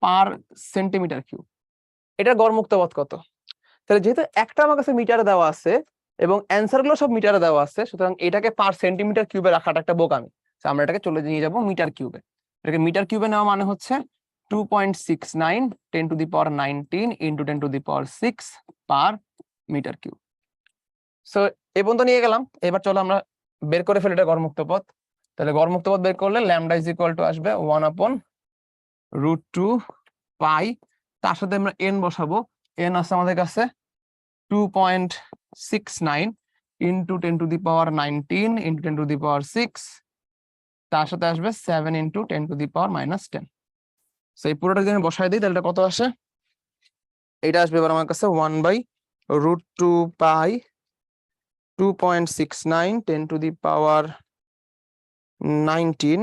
পার সেন্টিমিটার কিউব। এটা গড়মুক্ত পথ কত? তাহলে যেহেতু একটা আমার কাছে মিটারে দেওয়া আছে এবং অ্যান্সার গুলো সব মিটারে দেওয়া আছে, সুতরাং এটাকে পার সেন্টিমিটার কিউবে রাখাটা একটা বোকামি। আমরা এটাকে চলে নিয়ে যাব মিটার কিউবে। এটাকে মিটার কিউবে নেওয়া মানে হচ্ছে 2.69 10⁻19 × 10⁻6 পার মিটার কিউব। সো এই পর্যন্ত নিয়ে গেলাম। এবার চলো আমরা বের করে ফেলি এটা গড়মুক্ত পথ। তাহলে গড়মুক্ত পথ বের করলে ল্যামডা আসবে 1/√2 পাই, তার সাথে আমরা এন বসাবো। এন আছে আমাদের কাছে 2.69 × 10⁻19 × 10⁻6, তার সাথে আসবে 7 × 10⁻10। সেই পুরোটা যদি আমি বসাই দিই, তাহলে এটা কত আসে? এটা আসবে এবার আমার কাছে 1/√2 পাই 2.69 10⁻19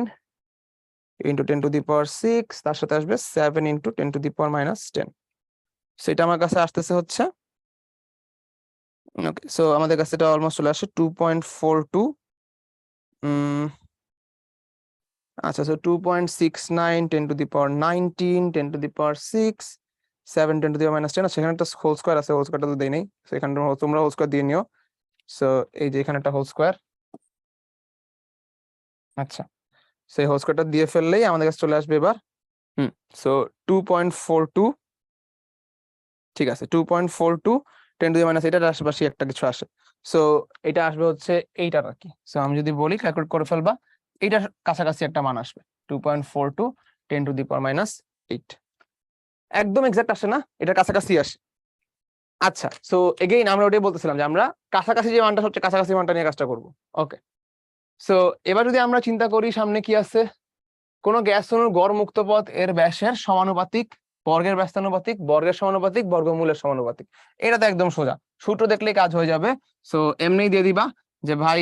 × 10⁻6, তার সাথে আসবে 7 × 10⁻10। সেটা আমার কাছে আসতেছে হচ্ছে, ওকে, সো আমাদের কাছে এটা অলমোস্ট চলে আসে 2.42। আচ্ছা, সো 2.69 10⁻19 10⁻6 7 10⁻10। সেখানে একটা হোল স্কোয়ার আছে, হোল স্কোয়ারটা তো দেই নেই, সেখানে তোমরা হোল স্কোয়ার দিয়ে নিও। সো এই যে এখানে একটা হোল স্কোয়ার, আচ্ছা, সেই হোল স্কোয়ারটা দিয়ে ফেললেই আমাদের কাছে চলে আসবে এবার। সো 2.42, ঠিক আছে, 2.42 10⁻, এটার আশেপাশে একটা কিছু আসে। সো এটা আসবে হচ্ছে এইটার আর কি। সো আমি যদি বলি ক্যালকুলেট করে ফেলবা, এইটার কাছাকাছি একটা মান আসবে 2.42 10⁻8। একদম এক্সাক্ট আসে না, এটার কাছাকাছি আসে। আচ্ছা, সো এগেইন আমরা ওটাই বলতেছিলাম যে আমরা কাছাকাছি যে মানটা, সবচেয়ে কাছাকাছি মানটা নিয়ে কাজটা করব। ওকে, সো এবার যদি আমরা চিন্তা করি সামনে কি আছে, কোন গ্যাস অণুর গড় মুক্ত পথ এর ব্যাসের সমানুপাতিক, বর্গের ব্যস্তানুপাতিক, বর্গের সমানুপাতিক, বর্গমূলের সমানুপাতিক। এটা তো একদম সোজা, সূত্র দেখলেই কাজ হয়ে যাবে। সো এমনি দিয়ে দিবা যে ভাই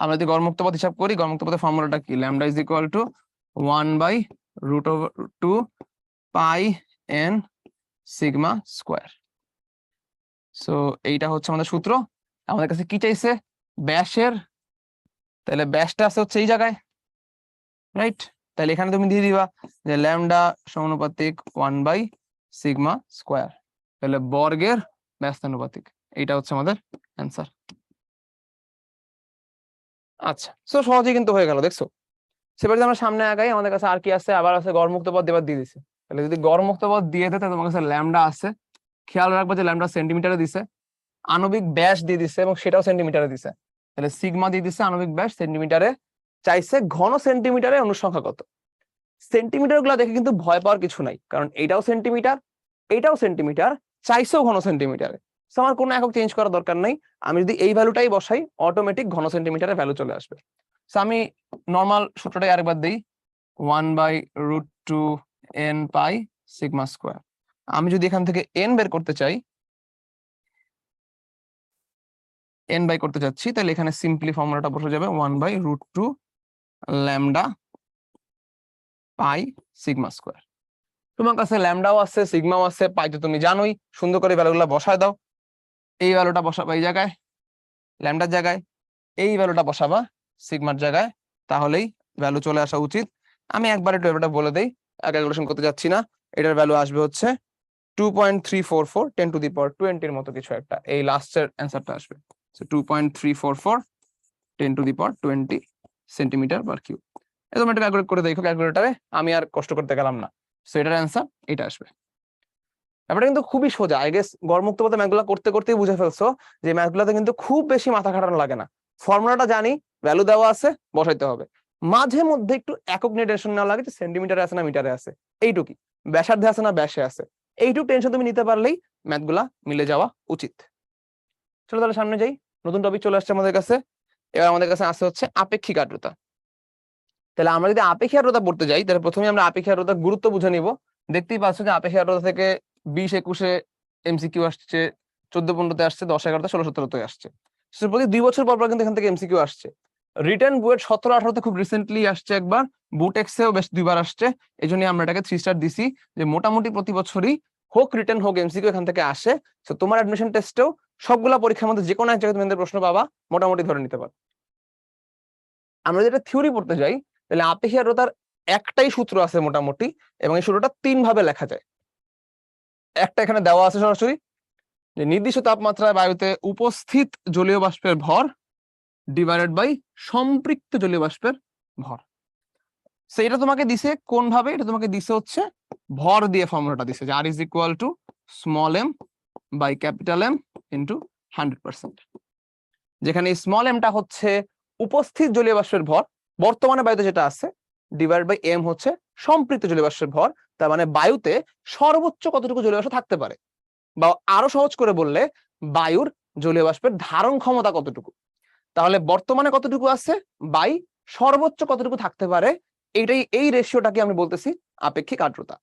আমরা যদি গড় মুক্ত পথ হিসাব করি, গড় মুক্ত পথের ফর্মুলাটা কি, ল্যামডা = 1/√2 পাই এন সিগমা স্কোয়ার। সো এইটা হচ্ছে আমাদের সূত্র। আমাদের কাছে কি চাইছে? ব্যাসের, তাহলে ব্যাসটা আছে হচ্ছে এই জায়গায়, রাইট? তাহলে এখানে তুমি দিয়ে দিবা যে ল্যামডা সমানুপাতিক 1/σ²। তাহলে বর্গের ব্যস্তানুপাতিক, এইটা হচ্ছে আমাদের অ্যান্সার। আচ্ছা, সো সহজেই কিন্তু হয়ে গেল, দেখছো? সেবার যদি আমরা সামনে আগাই, আমাদের কাছে আর কি আছে? আবার আছে গড়মুক্ত পদ, এবার দিয়ে দিছে। তাহলে যদি গড়মুক্ত পদ দিয়ে দেয় তাহলে তোমার কাছে ল্যামডা আছে, খেয়াল রাখবা যে ল্যামডা সেন্টিমিটারে দিছে, আণবিক ব্যাস দিয়ে দিছে এবং সেটাও সেন্টিমিটারে দিছে। তাহলে সিগমা দিয়ে দিছে, আণবিক ব্যাস সেন্টিমিটারে চাইছে, ঘন সেন্টিমিটারে অনুসংখ্যা কত। সেন্টিমিটার গুলা দেখে কিন্তু ভয় পাওয়ার কিছু নাই, কারণ এইটাও সেন্টিমিটার, এইটাও সেন্টিমিটার, চাইছেও ঘন সেন্টিমিটারে। আমার কোনো একক চেঞ্জ করার দরকার নাই। আমি যদি এই ভ্যালুটাই বসাই, অটোমেটিক ঘন সেন্টিমিটারের ভ্যালু চলে আসবে। আমি নর্মাল সূত্রটাই আরেকবার দিই, 1/√2n π σ²। আমি যদি এখান থেকে n বের করতে চাই, n বাই করতে চাচ্ছি, তাহলে এখানে সিম্পলি ফর্মুলাটা বসে যাবে 1/√2 ল্যামডা পাই σ²। তোমার কাছে ল্যামডাও আছে, সিগমাও আছে, পাই তো তুমি জানোই, সুন্দর করে ভ্যালুগুলো বসায় দাও। এই ভ্যালুটা বসাবা এই জায়গায় ল্যামডার জায়গায়, এই ভ্যালুটা বসাবা সিগমার জায়গায়, তাহলেই ভ্যালু চলে আসা উচিত। আমি একবার একটু এটা বলে দেই, ক্যালকুলেশন করতে যাচ্ছি না। এটার ভ্যালু আসবে হচ্ছে 2.344 10⁻20 এর মতো কিছু একটা, এই লাস্টের অ্যান্সারটা আসবে। 2.344 10⁻20 সেন্টিমিটার/কিউব। এরকম একটা ক্যালকুলেট করে দেখো ক্যালকুলেটারে, আমি আর কষ্ট করতে গেলাম না। সো এটার অ্যান্সার এটা আসবে। ব্যাপারটা কিন্তু খুবই সোজা। আই গেস গড়মুক্ত পথে ম্যাথগুলো করতে করতেই বুঝে ফেলছো যে ম্যাথগুলোতে কিন্তু খুব বেশি মাথা খাটানো লাগে না। ফর্মুলাটা জানি, ভ্যালু দেওয়া আছে, বসাইতে হবে। মাঝে মধ্যে একটু একক নিয়ে টেনশন নেওয়া লাগে যে সেন্টিমিটারে আছে না মিটারে আছে, এইটুকুই। ব্যাসার্ধে আছে না ব্যাসে আছে, এইটুকু টেনশন তুমি নিতে পারলেই ম্যাথগুলা মিলে যাওয়া উচিত। চলো তাহলে সামনে যাই, নতুন টপিক চলে আসছে আমাদের কাছে। এবার আমাদের কাছে আসছে হচ্ছে আপেক্ষিক আর্দ্রতা। তাহলে আমরা যদি আপেক্ষিক আর্দ্রতা পড়তে যাই, তাহলে প্রথমে আমরা আপেক্ষিক আর্দ্রতার গুরুত্ব বুঝে নিব। দেখতেই পাচ্ছ যে আপেক্ষিক আর্দ্রতা থেকে 20-21-এ এমসিকিউ আসছে, 14-15-তে আসছে, 10-11-তে, 16-17-তে আসছে। প্রতি 2 বছর পর পর কিন্তু এখান থেকে এমসিকিউ আসছে। রিটেন বুয়েট 17-18-তে খুব রিসেন্টলি আসছে একবার, বুটেক্সেও বেশ 2বার আসছে। এই জন্য আমরা এটাকে 3 স্টার দিছি, যে মোটামুটি প্রতি বছরই হোক রিটেন হোক এমসিকিউ এখান থেকে আসে। তো তোমার অ্যাডমিশন টেস্টেও সবগুলা পরীক্ষার মধ্যে যে কোনো এক জায়গায় তুমি প্রশ্ন পাবা, মোটামুটি ধরে নিতে পারো। আমরা যেটা থিওরি পড়তে যাই, তাহলে আপেক্ষিক আর্দ্রতার একটাই সূত্র আছে মোটামুটি, এবং এই সূত্রটা 3 ভাবে লেখা যায়। একটা এখানে দেওয়া আছে সরাসরি, যে নির্দিষ্ট তাপমাত্রায় বায়ুতে উপস্থিত জলীয় বাষ্পের ভর ডিভাইডেড বাই সম্পৃক্ত জলীয় বাষ্পের ভর। এটা তোমাকে দিছে কোন ভাবে? এটা তোমাকে দিছে হচ্ছে ভর দিয়ে, ফর্মুলাটা দিছে যে R=m/M × 100%, যেখানে স্মল এমটা হচ্ছে উপস্থিত জলীয় বাষ্পের ভর বর্তমানে বায়ুতে যেটা আছে, ডিভাইড বাই এম হচ্ছে সম্পৃক্ত জলীয় বাষ্পের ভর। তার মানে বায়ুতে সর্বোচ্চ কতটুকু জলীয় বাষ্প থাকতে পারে, বা আরো সহজ করে বললে বায়ুর জলীয় বাষ্পের ধারণ ক্ষমতা কতটুকু। তাহলে বর্তমানে কতটুকু আছে বাই সর্বোচ্চ কতটুকু থাকতে পারে, এইটাই, এই রেশিওটাকে আমি বলতেছি আপেক্ষিক আর্দ্রতা।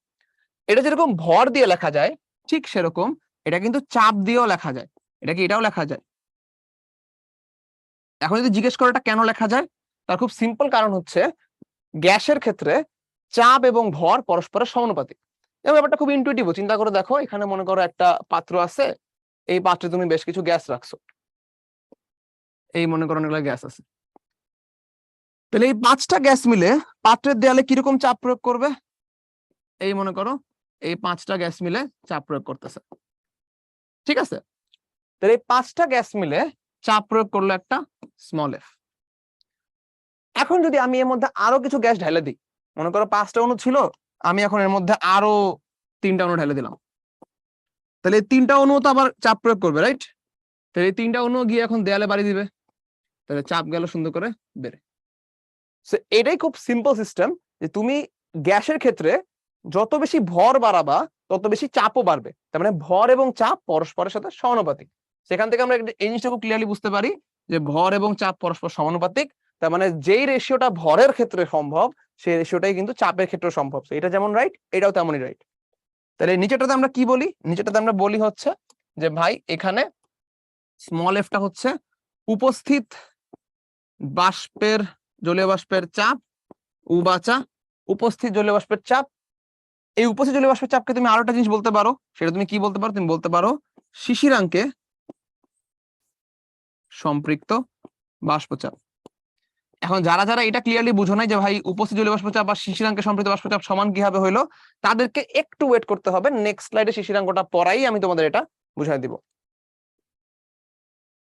এটা যেরকম ভর দিয়ে লেখা যায়, ঠিক সেরকম এটা কিন্তু চাপ দিয়েও লেখা যায়। এটা কি এটাও লেখা যায়। এখন যদি জিজ্ঞেস করো এটা কেন লেখা যায়, তার খুব সিম্পল কারণ হচ্ছে গ্যাসের ক্ষেত্রে চাপ এবং ভর পরস্পরের সমানুপাতিক। এবং ব্যাপারটা খুব ইনটুইটিভ, চিন্তা করে দেখো, এখানে মনে করো একটা পাত্র আছে, এই পাত্রে তুমি বেশ কিছু গ্যাস রাখছো, এই মনে করো অনেকগুলো গ্যাস আছে। তাহলে এই 5টা গ্যাস মিলে পাত্রের দেয়ালে কিরকম চাপ প্রয়োগ করবে? এই মনে করো এই 5টা গ্যাস মিলে চাপ প্রয়োগ করতেছে, ঠিক আছে? তাহলে এই 5টা গ্যাস মিলে চাপ প্রয়োগ করলো একটা স্মল এফ। এখন যদি আমি এর মধ্যে আরো কিছু গ্যাস ঢেলে দিই, মনে করো 5টা অণু ছিল, আমি এখন এর মধ্যে আরো 3টা অণু ঢেলে দিলাম, তাহলে এই 3টা অণু তো আবার চাপ প্রয়োগ করবে, রাইট? তাহলে এই 3টা অণু গিয়ে এখন দেয়ালে বাড়ি দিবে, তাহলে চাপ গেল সুন্দর করে বেড়ে। এটাই খুব সিম্পল সিস্টেম, যে তুমি গ্যাসের ক্ষেত্রে যত বেশি ভর বাড়াবা তত বেশি চাপও বাড়বে। তার মানে ভর এবং চাপ পরস্পরের সাথে সমানুপাতিক। সেখান থেকে আমরা এই জিনিসটা খুব ক্লিয়ারলি বুঝতে পারি যে ভর এবং চাপ পরস্পর সমানুপাতিক। তার মানে যেই রেশিওটা ভরের ক্ষেত্রে সম্ভব, সেই রেশিওটাই কিন্তু চাপের ক্ষেত্রে সম্ভব। এটা যেমন রাইট, এটাও তেমনই রাইট। তাহলে নিচেটাতে আমরা কি বলি? নিচেটাতে আমরা বলি হচ্ছে যে ভাই এখানে স্মল এফটা হচ্ছে উপস্থিত বাষ্পের জলীয় বাষ্পের চাপ, উপস্থিত জলীয় বাষ্পের চাপ, এই উপস্থিত জলীয় বাষ্পের চাপকে তুমি আরো একটা জিনিস বলতে পারো, সেটা তুমি কি বলতে পারো? তুমি বলতে পারো শিশিরাঙ্কে সম্পৃক্ত বাষ্পচাপ। এখন যারা যারা এটা ক্লিয়ারলি বুঝো নাই যে ভাই উপস্থিত জলীয় বাষ্পচাপ বা শিশিরাঙ্কে সম্পৃক্ত বাষ্পচাপ সমান কিভাবে হইলো, তাদেরকে একটু ওয়েট করতে হবে, নেক্সট স্লাইডে শিশিরাঙ্কটা পড়াই আমি তোমাদের এটা বুঝাই দিব।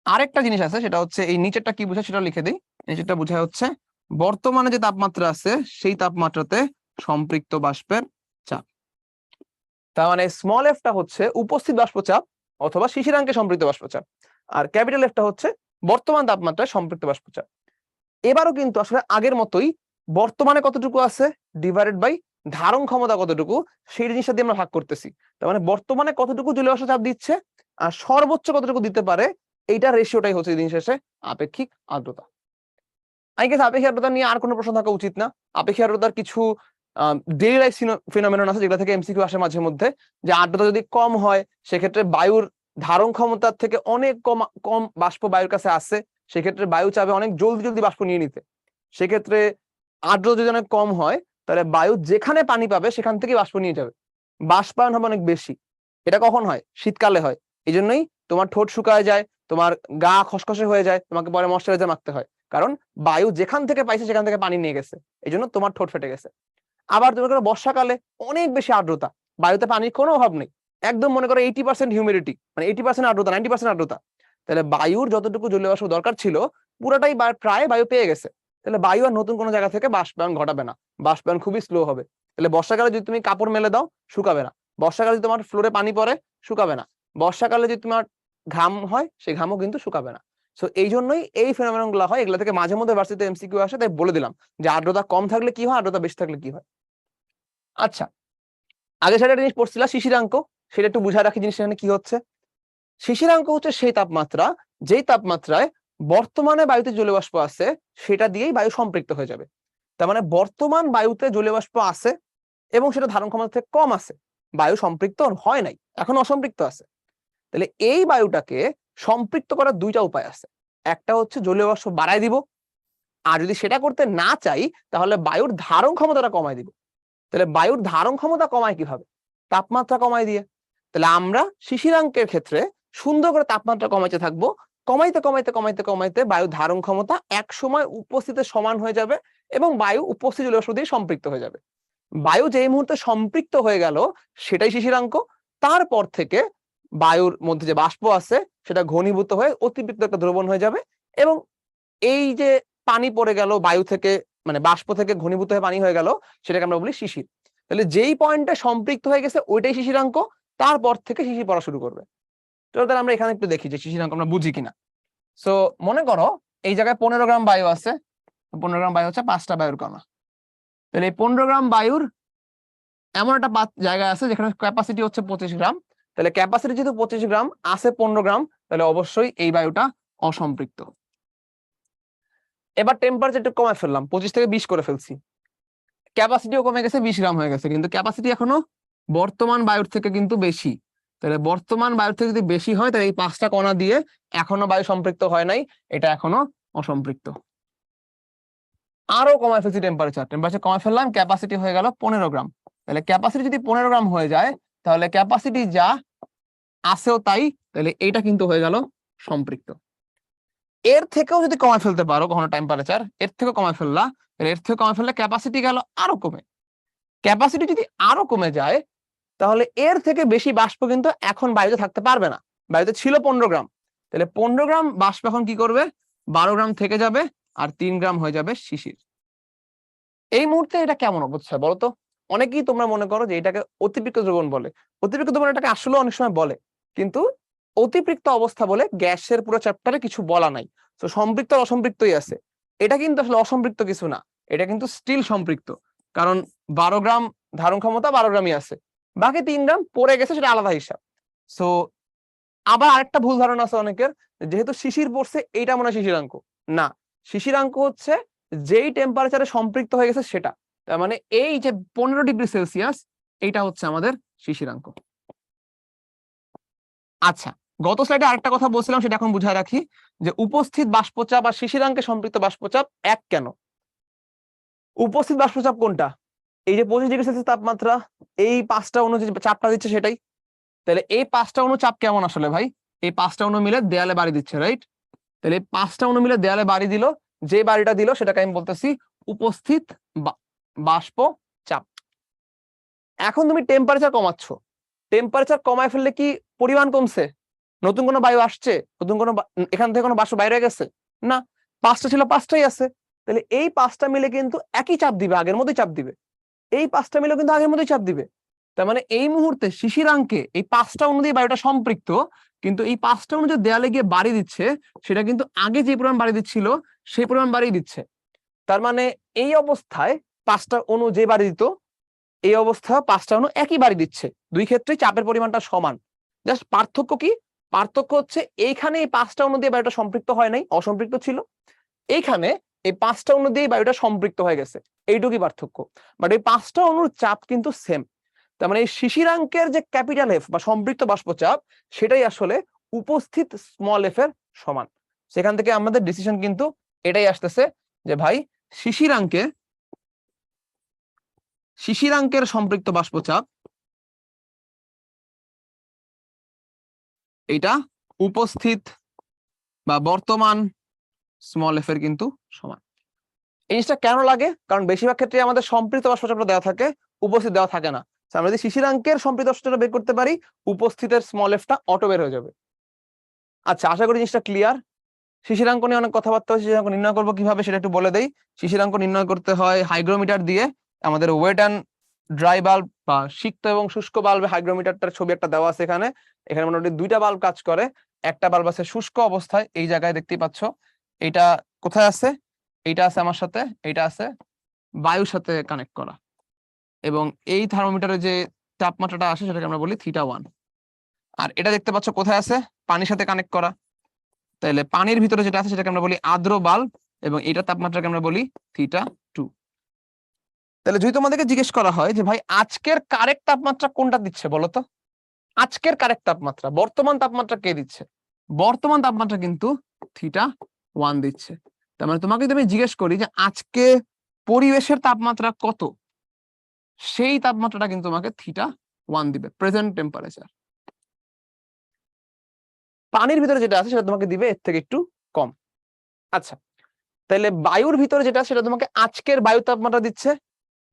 আরেকটা জিনিস আছে, সেটা হচ্ছে এই নিচেরটা কি বুঝায় সেটা লিখে দিই। নিচেরটা বুঝায় হচ্ছে বর্তমানে যে তাপমাত্রা আছে সেই তাপমাত্রাতে সম্পৃক্ত বাষ্পের চাপ। তার মানে স্মল এফটা হচ্ছে উপস্থিত বাষ্পচাপ অথবা শিশিরাঙ্কে সম্পৃক্ত বাষ্পচাপ, আর ক্যাপিটাল এফটা হচ্ছে বর্তমান তাপমাত্রায় সম্পৃক্ত বাষ্পচাপ। এবারও কিন্তু আসলে আগের মতোই বর্তমানে কতটুকু আছে ডিভাইডেড বাই ধারণ ক্ষমতা কতটুকু, সেই জিনিসটা দিয়ে আমরা ভাগ করতেছি। তার মানে বর্তমানে কতটুকু জলীয় বাষ্প চাপ দিচ্ছে আর সর্বোচ্চ কতটুকু দিতে পারে, এইটা রেশিওটাই হচ্ছে দিন শেষে আপেক্ষিক আর্দ্রতা। আই গেস আপেক্ষিক আর্দ্রতা নিয়ে আর কোনো প্রশ্ন থাকা উচিত না। আপেক্ষিক আর্দ্রতার কিছু ডেইলি লাইফ ফিনোমেনন আছে যেগুলো থেকে এমসিকিউ আসে মাঝে মধ্যে, যে আর্দ্রতা যদি কম হয় সেক্ষেত্রে বায়ুর ধারণ ক্ষমতার থেকে অনেক কম কম বাষ্প বায়ুর কাছে আসে, সেক্ষেত্রে বায়ু চাবে অনেক জলদি জলদি বাষ্প নিয়ে নিতে। সেক্ষেত্রে আর্দ্রতা যদি অনেক কম হয় তাহলে বায়ু যেখানে পানি পাবে সেখান থেকে বাষ্প নিয়ে যাবে, বাষ্পায়ন হবে অনেক বেশি। এটা কখন হয়? শীতকালে হয়। এই জন্যই তোমার ঠোঁট শুকায় যায়, তোমার গা খসখসে হয়ে যায়, তোমাকে পরে ময়শ্চারাইজার মাখতে হয়, কারণ বায়ু যেখান থেকে পাইছে সেখান থেকে পানি নিয়ে গেছে, এই জন্য তোমার ঠোঁট ফেটে গেছে। আবার তুমি করো বর্ষাকালে অনেক বেশি আর্দ্রতা, বায়ুতে পানির কোনো অভাব নেই, একদম মনে করো 80% হিউমিডিটি, মানে 80% আর্দ্রতা, 90% আর্দ্রতা, তাহলে বায়ুর যতটুকু জলীয় বাষ্প দরকার ছিল পুরোটাই প্রায় বায়ু পেয়ে গেছে। তাহলে বায়ু আর নতুন কোনো জায়গা থেকে বাষ্পায়ন ঘটাবে না, বাষ্পায়ন খুবই স্লো হবে। তাহলে বর্ষাকালে যদি তুমি কাপড় মেলে দাও শুকাবে না, বর্ষাকালে যদি তোমার ফ্লোরে পানি পড়ে শুকাবে না, বর্ষাকালে যদি তোমার ঘাম হয় সেই ঘামও কিন্তু শুকাবে না। সো এই জন্যই এই ফেনোমেনন গুলো হয়, এগুলো থেকে মাঝে মধ্যে ভার্সিটিতে এমসিকিউ আসে, তাই বলে দিলাম যে আর্দ্রতা কম থাকলে কি হয়, আর্দ্রতা বেশি থাকলে কি হয়। আচ্ছা, আগে সেটা জিনিস পড়ছিলা শিশিরাঙ্ক, সেটা একটু বুঝায় রাখি জিনিসটা এখানে কি হচ্ছে। শিশিরাঙ্ক হচ্ছে সেই তাপমাত্রা যেই তাপমাত্রায় বর্তমানে বায়ুতে জলীয় বাষ্প আছে সেটা দিয়েই বায়ু সম্পৃক্ত হয়ে যাবে। তার মানে বর্তমান বায়ুতে জলীয় বাষ্প আছে এবং সেটা ধারণ ক্ষমতা থেকে কম আছে, বায়ু সম্পৃক্ত হয় নাই, এখন অসম্পৃক্ত আছে। তাহলে এই বায়ুটাকে সম্পৃক্ত করার দুইটা উপায় আছে। একটা হচ্ছে জলীয় বাষ্প বাড়ায় দিব, আর যদি সেটা করতে না চাই তাহলে বায়ুর ধারণ ক্ষমতাটা কমায় দিব। তাহলে বায়ুর ধারণ ক্ষমতা কমায় কিভাবে? তাপমাত্রা কমায় দিয়ে। তাহলে আমরা শিশিরাঙ্কের ক্ষেত্রে সুন্দর করে তাপমাত্রা কমাইতে থাকবো, কমাইতে কমাইতে কমাইতে কমাইতে বায়ু ধারণ ক্ষমতা এক সময় উপস্থিতিতে সমান হয়ে যাবে এবং বায়ু উপস্থিত জলীয় বাষ্প দিয়ে সম্পৃক্ত হয়ে যাবে। বায়ু যেই মুহূর্তে সম্পৃক্ত হয়ে গেল সেটাই শিশিরাঙ্ক। তারপর থেকে বায়ুর মধ্যে যে বাষ্প আছে সেটা ঘনীভূত হয়ে অতিরিক্ত একটা দ্রবণ হয়ে যাবে, এবং এই যে পানি পড়ে গেল বায়ু থেকে, মানে বাষ্প থেকে ঘনীভূত হয়ে পানি হয়ে গেল, সেটাকে আমরা বলি শিশির। তাহলে যেই পয়েন্টে সম্পৃক্ত হয়ে গেছে ওইটাই শিশিরাঙ্ক, তারপর থেকে শিশির পড়া শুরু করবে। তো তাহলে আমরা এখানে একটু দেখি যে শিশিরাঙ্ক আমরা বুঝি কিনা। সো মনে করো এই জায়গায় 15 গ্রাম বায়ু আছে, 15 গ্রাম বায়ু হচ্ছে 5টা বায়ুর কণা। তাহলে এই 15 গ্রাম বায়ুর এমন একটা জায়গা আছে যেখানে ক্যাপাসিটি হচ্ছে 25 গ্রাম। তাহলে ক্যাপাসিটি যেহেতু 25 গ্রাম আছে 15 গ্রাম, তাহলে অবশ্যই এই বায়ুটা অসম্পৃক্ত। এবার টেম্পারেচার একটু কমায় ফেললাম, 25 থেকে 20 করে ফেলছি, ক্যাপাসিটিও কমে গেছে, 20 গ্রাম হয়ে গেছে, কিন্তু ক্যাপাসিটি এখনো বর্তমান বায়ুর থেকে কিন্তু বেশি। তাহলে বর্তমান বায়ুর থেকে যদি বেশি হয় তাহলে এই 5টা কণা দিয়ে এখনো বায়ু সম্পৃক্ত হয় নাই, এটা এখনো অসম্পৃক্ত। আরো কমায় ফেলছি টেম্পারেচার, কমায় ফেললাম, ক্যাপাসিটি হয়ে গেল 15 গ্রাম। তাহলে ক্যাপাসিটি যদি 15 গ্রাম হয়ে যায় তাহলে ক্যাপাসিটি যা আছেও তাই, তাহলে এইটা কিন্তু হয়ে গেল সম্পৃক্ত। এর থেকেও যদি কমায় ফেলতে পারো কখনো টেম্পারেচার, এর থেকেও কমায় ফেললা, এর থেকে কমায় ফেললে ক্যাপাসিটি গেল আরো কমে। ক্যাপাসিটি যদি আরো কমে যায় তাহলে এর থেকে বেশি বাষ্প কিন্তু এখন বায়ুতে থাকতে পারবে না। বায়ুতে ছিল 15 গ্রাম, তাহলে 15 গ্রাম বাষ্প এখন কি করবে, 12 গ্রাম থেকে যাবে আর 3 গ্রাম হয়ে যাবে শিশির। এই মুহূর্তে এটা কেমন অবস্থা বলতো? অনেকেই তোমরা মনে করো যে এটাকে অতিরিক্ত দ্রবণ বলে, অতিরিক্ত দ্রবণ এটাকে আসলে অনেক সময় বলে, কিন্তু অতিরিক্ত অবস্থা বলে গ্যাসের পুরো চ্যাপ্টারে কিছু বলা নাই। তো সম্পৃক্ত আর অসম্পৃক্তই আছে, এটা কিন্তু আসলে অসম্পৃক্ত কিছু না, এটা কিন্তু স্টিল সম্পৃক্ত, কারণ 12 গ্রাম ধারণ ক্ষমতা 12 গ্রামই আছে, বাকি 3 গ্রাম পড়ে গেছে, সেটা আলাদা হিসাব। সো আবার আরেকটা ভুল ধারণা আছে অনেকের, যেহেতু শিশির পড়ছে এইটা মনে হয় শিশিরাঙ্ক। না, শিশিরাঙ্ক হচ্ছে যেই টেম্পারেচারে সম্পৃক্ত হয়ে গেছে সেটা, তার মানে এই যে 15 ডিগ্রি সেলসিয়াস, এইটা হচ্ছে আমাদের শিশিরাঙ্ক। আচ্ছা, গত স্লাইডে আরেকটা কথা বলছিলাম, সেটা এখন বুঝায় রাখি, যে উপস্থিত বাষ্পচাপ আর শিশিরাঙ্কে সম্পৃক্ত বাষ্পচাপ এক কেন? উপস্থিত বাষ্পচাপ কোনটা? এই যে 25°C তাপমাত্রা, এই 5টা অণু যে চাপটা দিচ্ছে সেটাই। তাহলে এই 5টা অণু চাপ কেমন আসলে ভাই? এই 5টা অণু মিলে দেয়ালে বাড়ি দিচ্ছে, রাইট? তাহলে এই 5টা অণু মিলে দেয়ালে বাড়ি দিল, যে বাড়িটা দিল সেটাকে আমি বলতেছি উপস্থিত বাষ্প চাপ। এখন তুমি টেম্পারেচার কমাচ্ছ, টেম্পারেচার কমায় ফেললে কি পরিমাণ কমছে? নতুন কোনো বায়ু আসছে? নতুন কোনো এখান থেকে কোনো বাষ্প বাইরে গেছে? না, 5টা ছিল 5টাই আছে। তাহলে এই 5টা মিলে কিন্তু একই চাপ দিবে, আগের মতোই চাপ দিবে। এই 5টা মিলে কিন্তু আগের মতোই চাপ দিবে। তার মানে এই মুহূর্তে শিশিরাঙ্কে এই 5টা অণু দিয়ে বায়ুটা সম্পৃক্ত, কিন্তু এই 5টা অণু যে দেয়ালে গিয়ে বাড়ি দিচ্ছে সেটা কিন্তু আগে যে পরিমাণ বাড়ি দিচ্ছিল সেই পরিমাণ বাড়ি দিচ্ছে। তার মানে এই অবস্থায় 5টা অণু যে বাড়ি দিত, এই অবস্থা 5টা অণু একই বাড়ি দিচ্ছে। দুই ক্ষেত্রেই চাপের পরিমাণটা সমান। জাস্ট পার্থক্য কি? পার্থক্য হচ্ছে এইখানে এই 5টা অণু দিয়ে বায়ুটা সম্পৃক্ত হয় নাই, অসম্পৃক্ত ছিল। এইখানে এই 5টা অণু দিয়ে বায়ুটা সম্পৃক্ত হয়ে গেছে, এইটুকুই পার্থক্য। বাট এই 5টা অণুর চাপ কিন্তু সেম। তার মানে এই শিশিরাঙ্কের যে ক্যাপিটাল এফ বা সম্পৃক্ত বাষ্পচাপ, সেটাই আসলে উপস্থিত স্মল এফ এর সমান। সেখান থেকে আমাদের ডিসিশন কিন্তু এটাই আসতেছে যে ভাই শিশিরাঙ্কের সম্পৃক্ত বাষ্পচাপ এটা উপস্থিত বা বর্তমান স্মল এফ এর কিন্তু সমান। এই জিনিসটা কেন লাগে? কারণ বেশিরভাগ ক্ষেত্রে আমাদের সম্পৃক্ত বাষ্পচাপটা দেওয়া থাকে, উপস্থিত দেওয়া থাকে না। আমরা যদি শিশিরাঙ্কের সম্পৃক্ত বাষ্পচাপটা বের করতে পারি, উপস্থিতের স্মল এফটা অটো বের হয়ে যাবে। আচ্ছা, আশা করি জিনিসটা ক্লিয়ার। শিশিরাঙ্ক নিয়ে অনেক কথাবার্তা হচ্ছে, শিশিরাঙ্ক নির্ণয় করবো কিভাবে সেটা একটু বলে দেই। শিশিরাঙ্ক নির্ণয় করতে হয় হাইগ্রোমিটার দিয়ে। আমাদের ওয়েট অ্যান্ড ড্রাই বাল্ব বা সিক্ত এবং শুষ্ক বাল্বে হাইগ্রোমিটারটার ছবি একটা দেওয়া আছে এখানে। এখানে মোটামুটি 2টা বাল্ব কাজ করে। একটা বাল্ব আছে শুষ্ক অবস্থায়, এই জায়গায় দেখতেই পাচ্ছ। এটা কোথায় আছে? এইটা আছে আমার সাথে, এইটা আছে বায়ুর সাথে কানেক্ট করা। এবং এই থার্মোমিটারে যে তাপমাত্রাটা আসে সেটাকে আমরা বলি θ1। আর এটা দেখতে পাচ্ছ কোথায় আছে? পানির সাথে কানেক্ট করা। তাহলে পানির ভিতরে যেটা আছে সেটাকে আমরা বলি আর্দ্র বাল্ব, এবং এটা তাপমাত্রাকে আমরা বলি θ2। তাহলে যদি তোমাদেরকে জিজ্ঞেস করা হয় যে ভাই আজকের কারেক্ট তাপমাত্রা কোনটা দিচ্ছে বলতো? আজকের কারেক্ট তাপমাত্রা, বর্তমান তাপমাত্রা কে দিচ্ছে? বর্তমান তাপমাত্রা কিন্তু θ1 দিচ্ছে। তার মানে তোমাকে যদি আমি জিজ্ঞেস করি যে আজকে পরিবেশের তাপমাত্রা কত, সেই তাপমাত্রাটা কিন্তু তোমাকে θ1 দিবে, প্রেজেন্ট টেম্পারেচার। পানির ভিতরে যেটা আছে সেটা তোমাকে দিবে এর থেকে একটু কম। আচ্ছা, তাহলে বায়ুর ভিতরে যেটা সেটা তোমাকে আজকের বায়ু তাপমাত্রা দিচ্ছে,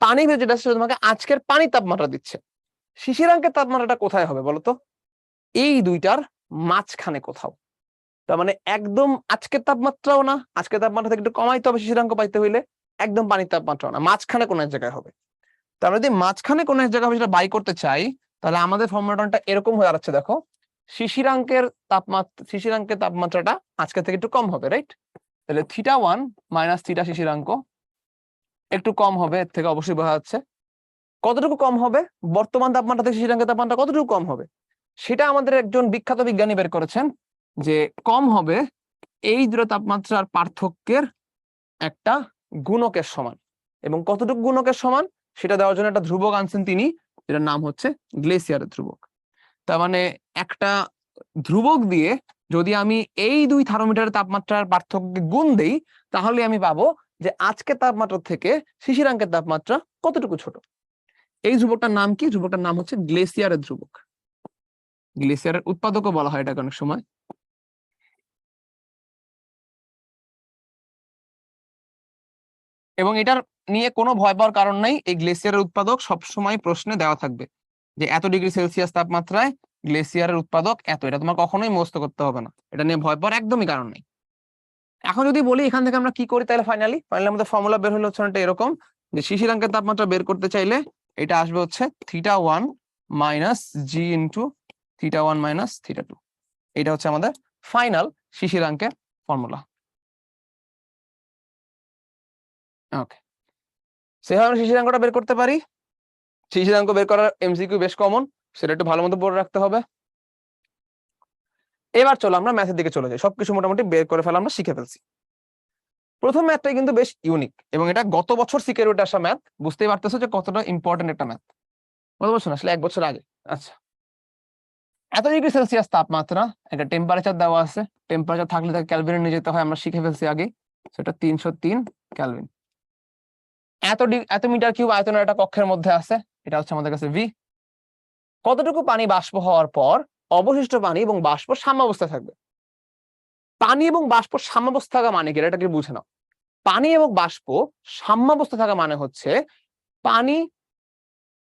পানির ভিতরে যেটা সেটা তোমাকে আজকের পানির তাপমাত্রা দিচ্ছে। শিশিরাঙ্কের তাপমাত্রাটা কোথায় হবে বলতো? এই দুইটার মাঝখানে কোথাও। তার মানে একদম আজকের তাপমাত্রাও না, আজকের তাপমাত্রা থেকে একটু কমাইতে হবে শিশিরাঙ্ক পাইতে হইলে, একদম পানির তাপমাত্রাও না, মাঝখানে কোন এক জায়গায় হবে। তার মানে যদি মাঝখানে কোন এক জায়গায় হবে সেটা বাই করতে চাই, তাহলে আমাদের ফর্মুলাটা এরকম হয়ে দাঁড়াচ্ছে, দেখো শিশিরাঙ্কের তাপমাত্রাটা আজকে থেকে একটু কম হবে, রাইট? তাহলে θ1 মাইনাস θ শিশিরাঙ্ক একটু কম হবে, এর থেকে অবশ্যই বোঝা যাচ্ছে। কতটুকু কম হবে? বর্তমান তাপমাত্রা থেকে শিশিরাঙ্কের তাপমাত্রা কতটুকু কম হবে সেটা আমাদের একজন বিখ্যাত বিজ্ঞানী বের করেছেন, যে কম হবে এই দুটো তাপমাত্রার পার্থক্যের একটা গুণকের সমান। এবং কতটুকু গুণকের সমান সেটা দেওয়ার জন্য একটা ধ্রুবক আনছেন তিনি, যেটার নাম হচ্ছে গ্লেসিয়ারের ধ্রুবক। তার মানে একটা ধ্রুবক দিয়ে যদি আমি এই দুই থার্মোমিটারের তাপমাত্রার পার্থক্যকে গুণ দেই, তাহলে আমি পাবো যে আজকের তাপমাত্রা থেকে শিশিরাঙ্কের তাপমাত্রা কতটুকু ছোট। এই ধ্রুবকটার নাম কি? ধ্রুবকটার নাম হচ্ছে গ্লেসিয়ারের ধ্রুবক। গ্লেসিয়ারের উৎপাদকও বলা হয় এটাকে অনেক সময়। এবং এটার নিয়ে কোনো ভয় পাওয়ার কারণ নাই, এই গ্লেসিয়ারের উৎপাদক সবসময় প্রশ্নে দেওয়া থাকবে যে এত ডিগ্রি সেলসিয়াস তাপমাত্রায় গ্লেসিয়ারের উৎপাদক এত। এটা তোমার কখনোই মুখস্থ করতে হবে না, এটা নিয়ে ভয় পাওয়ার একদমই কারণ নেই। এখন যদি বলি এখান থেকে আমরা কি করি, তাহলে ফাইনালি আমাদের ফর্মুলা বের হলো হচ্ছে এরকম, যে শিশিরাঙ্কের তাপমাত্রা বের করতে চাইলে এটা আসবে হচ্ছে θ1 মাইনাস জি ইন্টু θ1 মাইনাস θ2। এটা হচ্ছে আমাদের ফাইনাল শিশিরাঙ্কের ফর্মুলা। ওকে, সেভাবে আমরা শিশিরাঙ্কটা বের করতে পারি। শিশিরাঙ্ক বের করার এমসিকিউ বেশ কমন, সেটা একটু ভালো মতো পড়ে রাখতে হবে। এবার চলো আমরা ম্যাথের দিকে চলে যাই। সবকিছু মোটামুটি বের করে ফেলা আমরা শিখে ফেলছি। প্রথম ম্যাথটাই কিন্তু বেশ ইউনিক, এবং এটা গত বছর সিকিউরিটি আসা ম্যাথ। বুঝতেই পারতেছো যে কতটা ইম্পর্টেন্ট একটা ম্যাথ। গত বছর আসলে 1 বছর আগে। আচ্ছা, এত ডিগ্রি সেলসিয়াস তাপমাত্রা, একটা টেম্পারেচার দেওয়া আছে। টেম্পারেচার থাকলে তাকে ক্যালভিনে নিয়ে যেতে হয়, আমরা শিখে ফেলছি আগে, সেটা 303 ক্যালভিন। এত মিটার কিউব আয়তনের একটা কক্ষের মধ্যে আছে, এটা হচ্ছে আমাদের কাছে ভি। কতটুকু পানি বাষ্প হওয়ার পর অবশিষ্ট পানি এবং বাষ্প সাম্যাবস্থায় থাকবে? পানি এবং বাষ্প সাম্যাবস্থা থাকা মানে কি, এটাকে বুঝে নাও। পানি এবং বাষ্প সাম্যাবস্থা থাকা মানে হচ্ছে পানি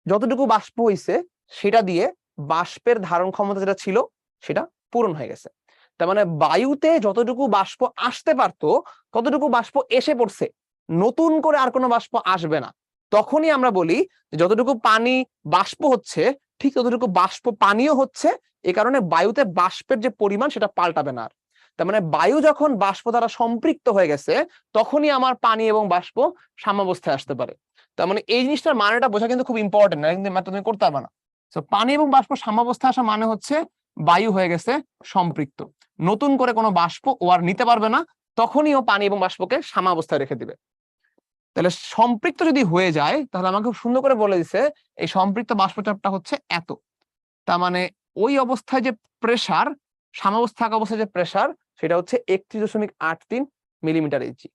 যতটুকু বাষ্প হইছে সেটা দিয়ে বাষ্পের ধারণ ক্ষমতা যেটা ছিল সেটা পূরণ হয়ে গেছে। তার মানে বায়ুতে যতটুকু বাষ্প আসতে পারতো ততটুকু বাষ্প এসে পড়ছে, নতুন করে আর কোনো বাষ্প আসবে না। তখনই আমরা বলি যতটুকু পানি বাষ্প হচ্ছে ঠিক ততটুকু বাষ্প পানিও হচ্ছে, এ কারণে বায়ুতে বাষ্পের যে পরিমাণ সেটা পাল্টাবে না। তার মানে বায়ু যখন বাষ্প দ্বারা সম্পৃক্ত হয়ে গেছে তখনই আমার পানি এবং বাষ্প সাম্যাবস্থায় আসতে পারে। তার মানে এই জিনিসটার মানেটা বোঝা কিন্তু খুব ইম্পর্টেন্ট, না কিন্তু তুমি করতে পারবে না। তো পানি এবং বাষ্প সাম্যাবস্থায় আসা মানে হচ্ছে বায়ু হয়ে গেছে সম্পৃক্ত, নতুন করে কোনো বাষ্প ও আর নিতে পারবে না, তখনই ও পানি এবং বাষ্পকে সাম্যাবস্থায় রেখে দিবে। তাহলে সম্পৃক্ত যদি হয়ে যায় তাহলে আমাকে খুব সুন্দর করে বলে দিছে এই সম্পৃক্ত বাষ্পচাপটা হচ্ছে এত। তার মানে ওই অবস্থায় যে প্রেসার, সাম্যাবস্থা থাকা অবস্থায় যে প্রেসার সেটা হচ্ছে 31.83 মিলিমিটার এইচজি।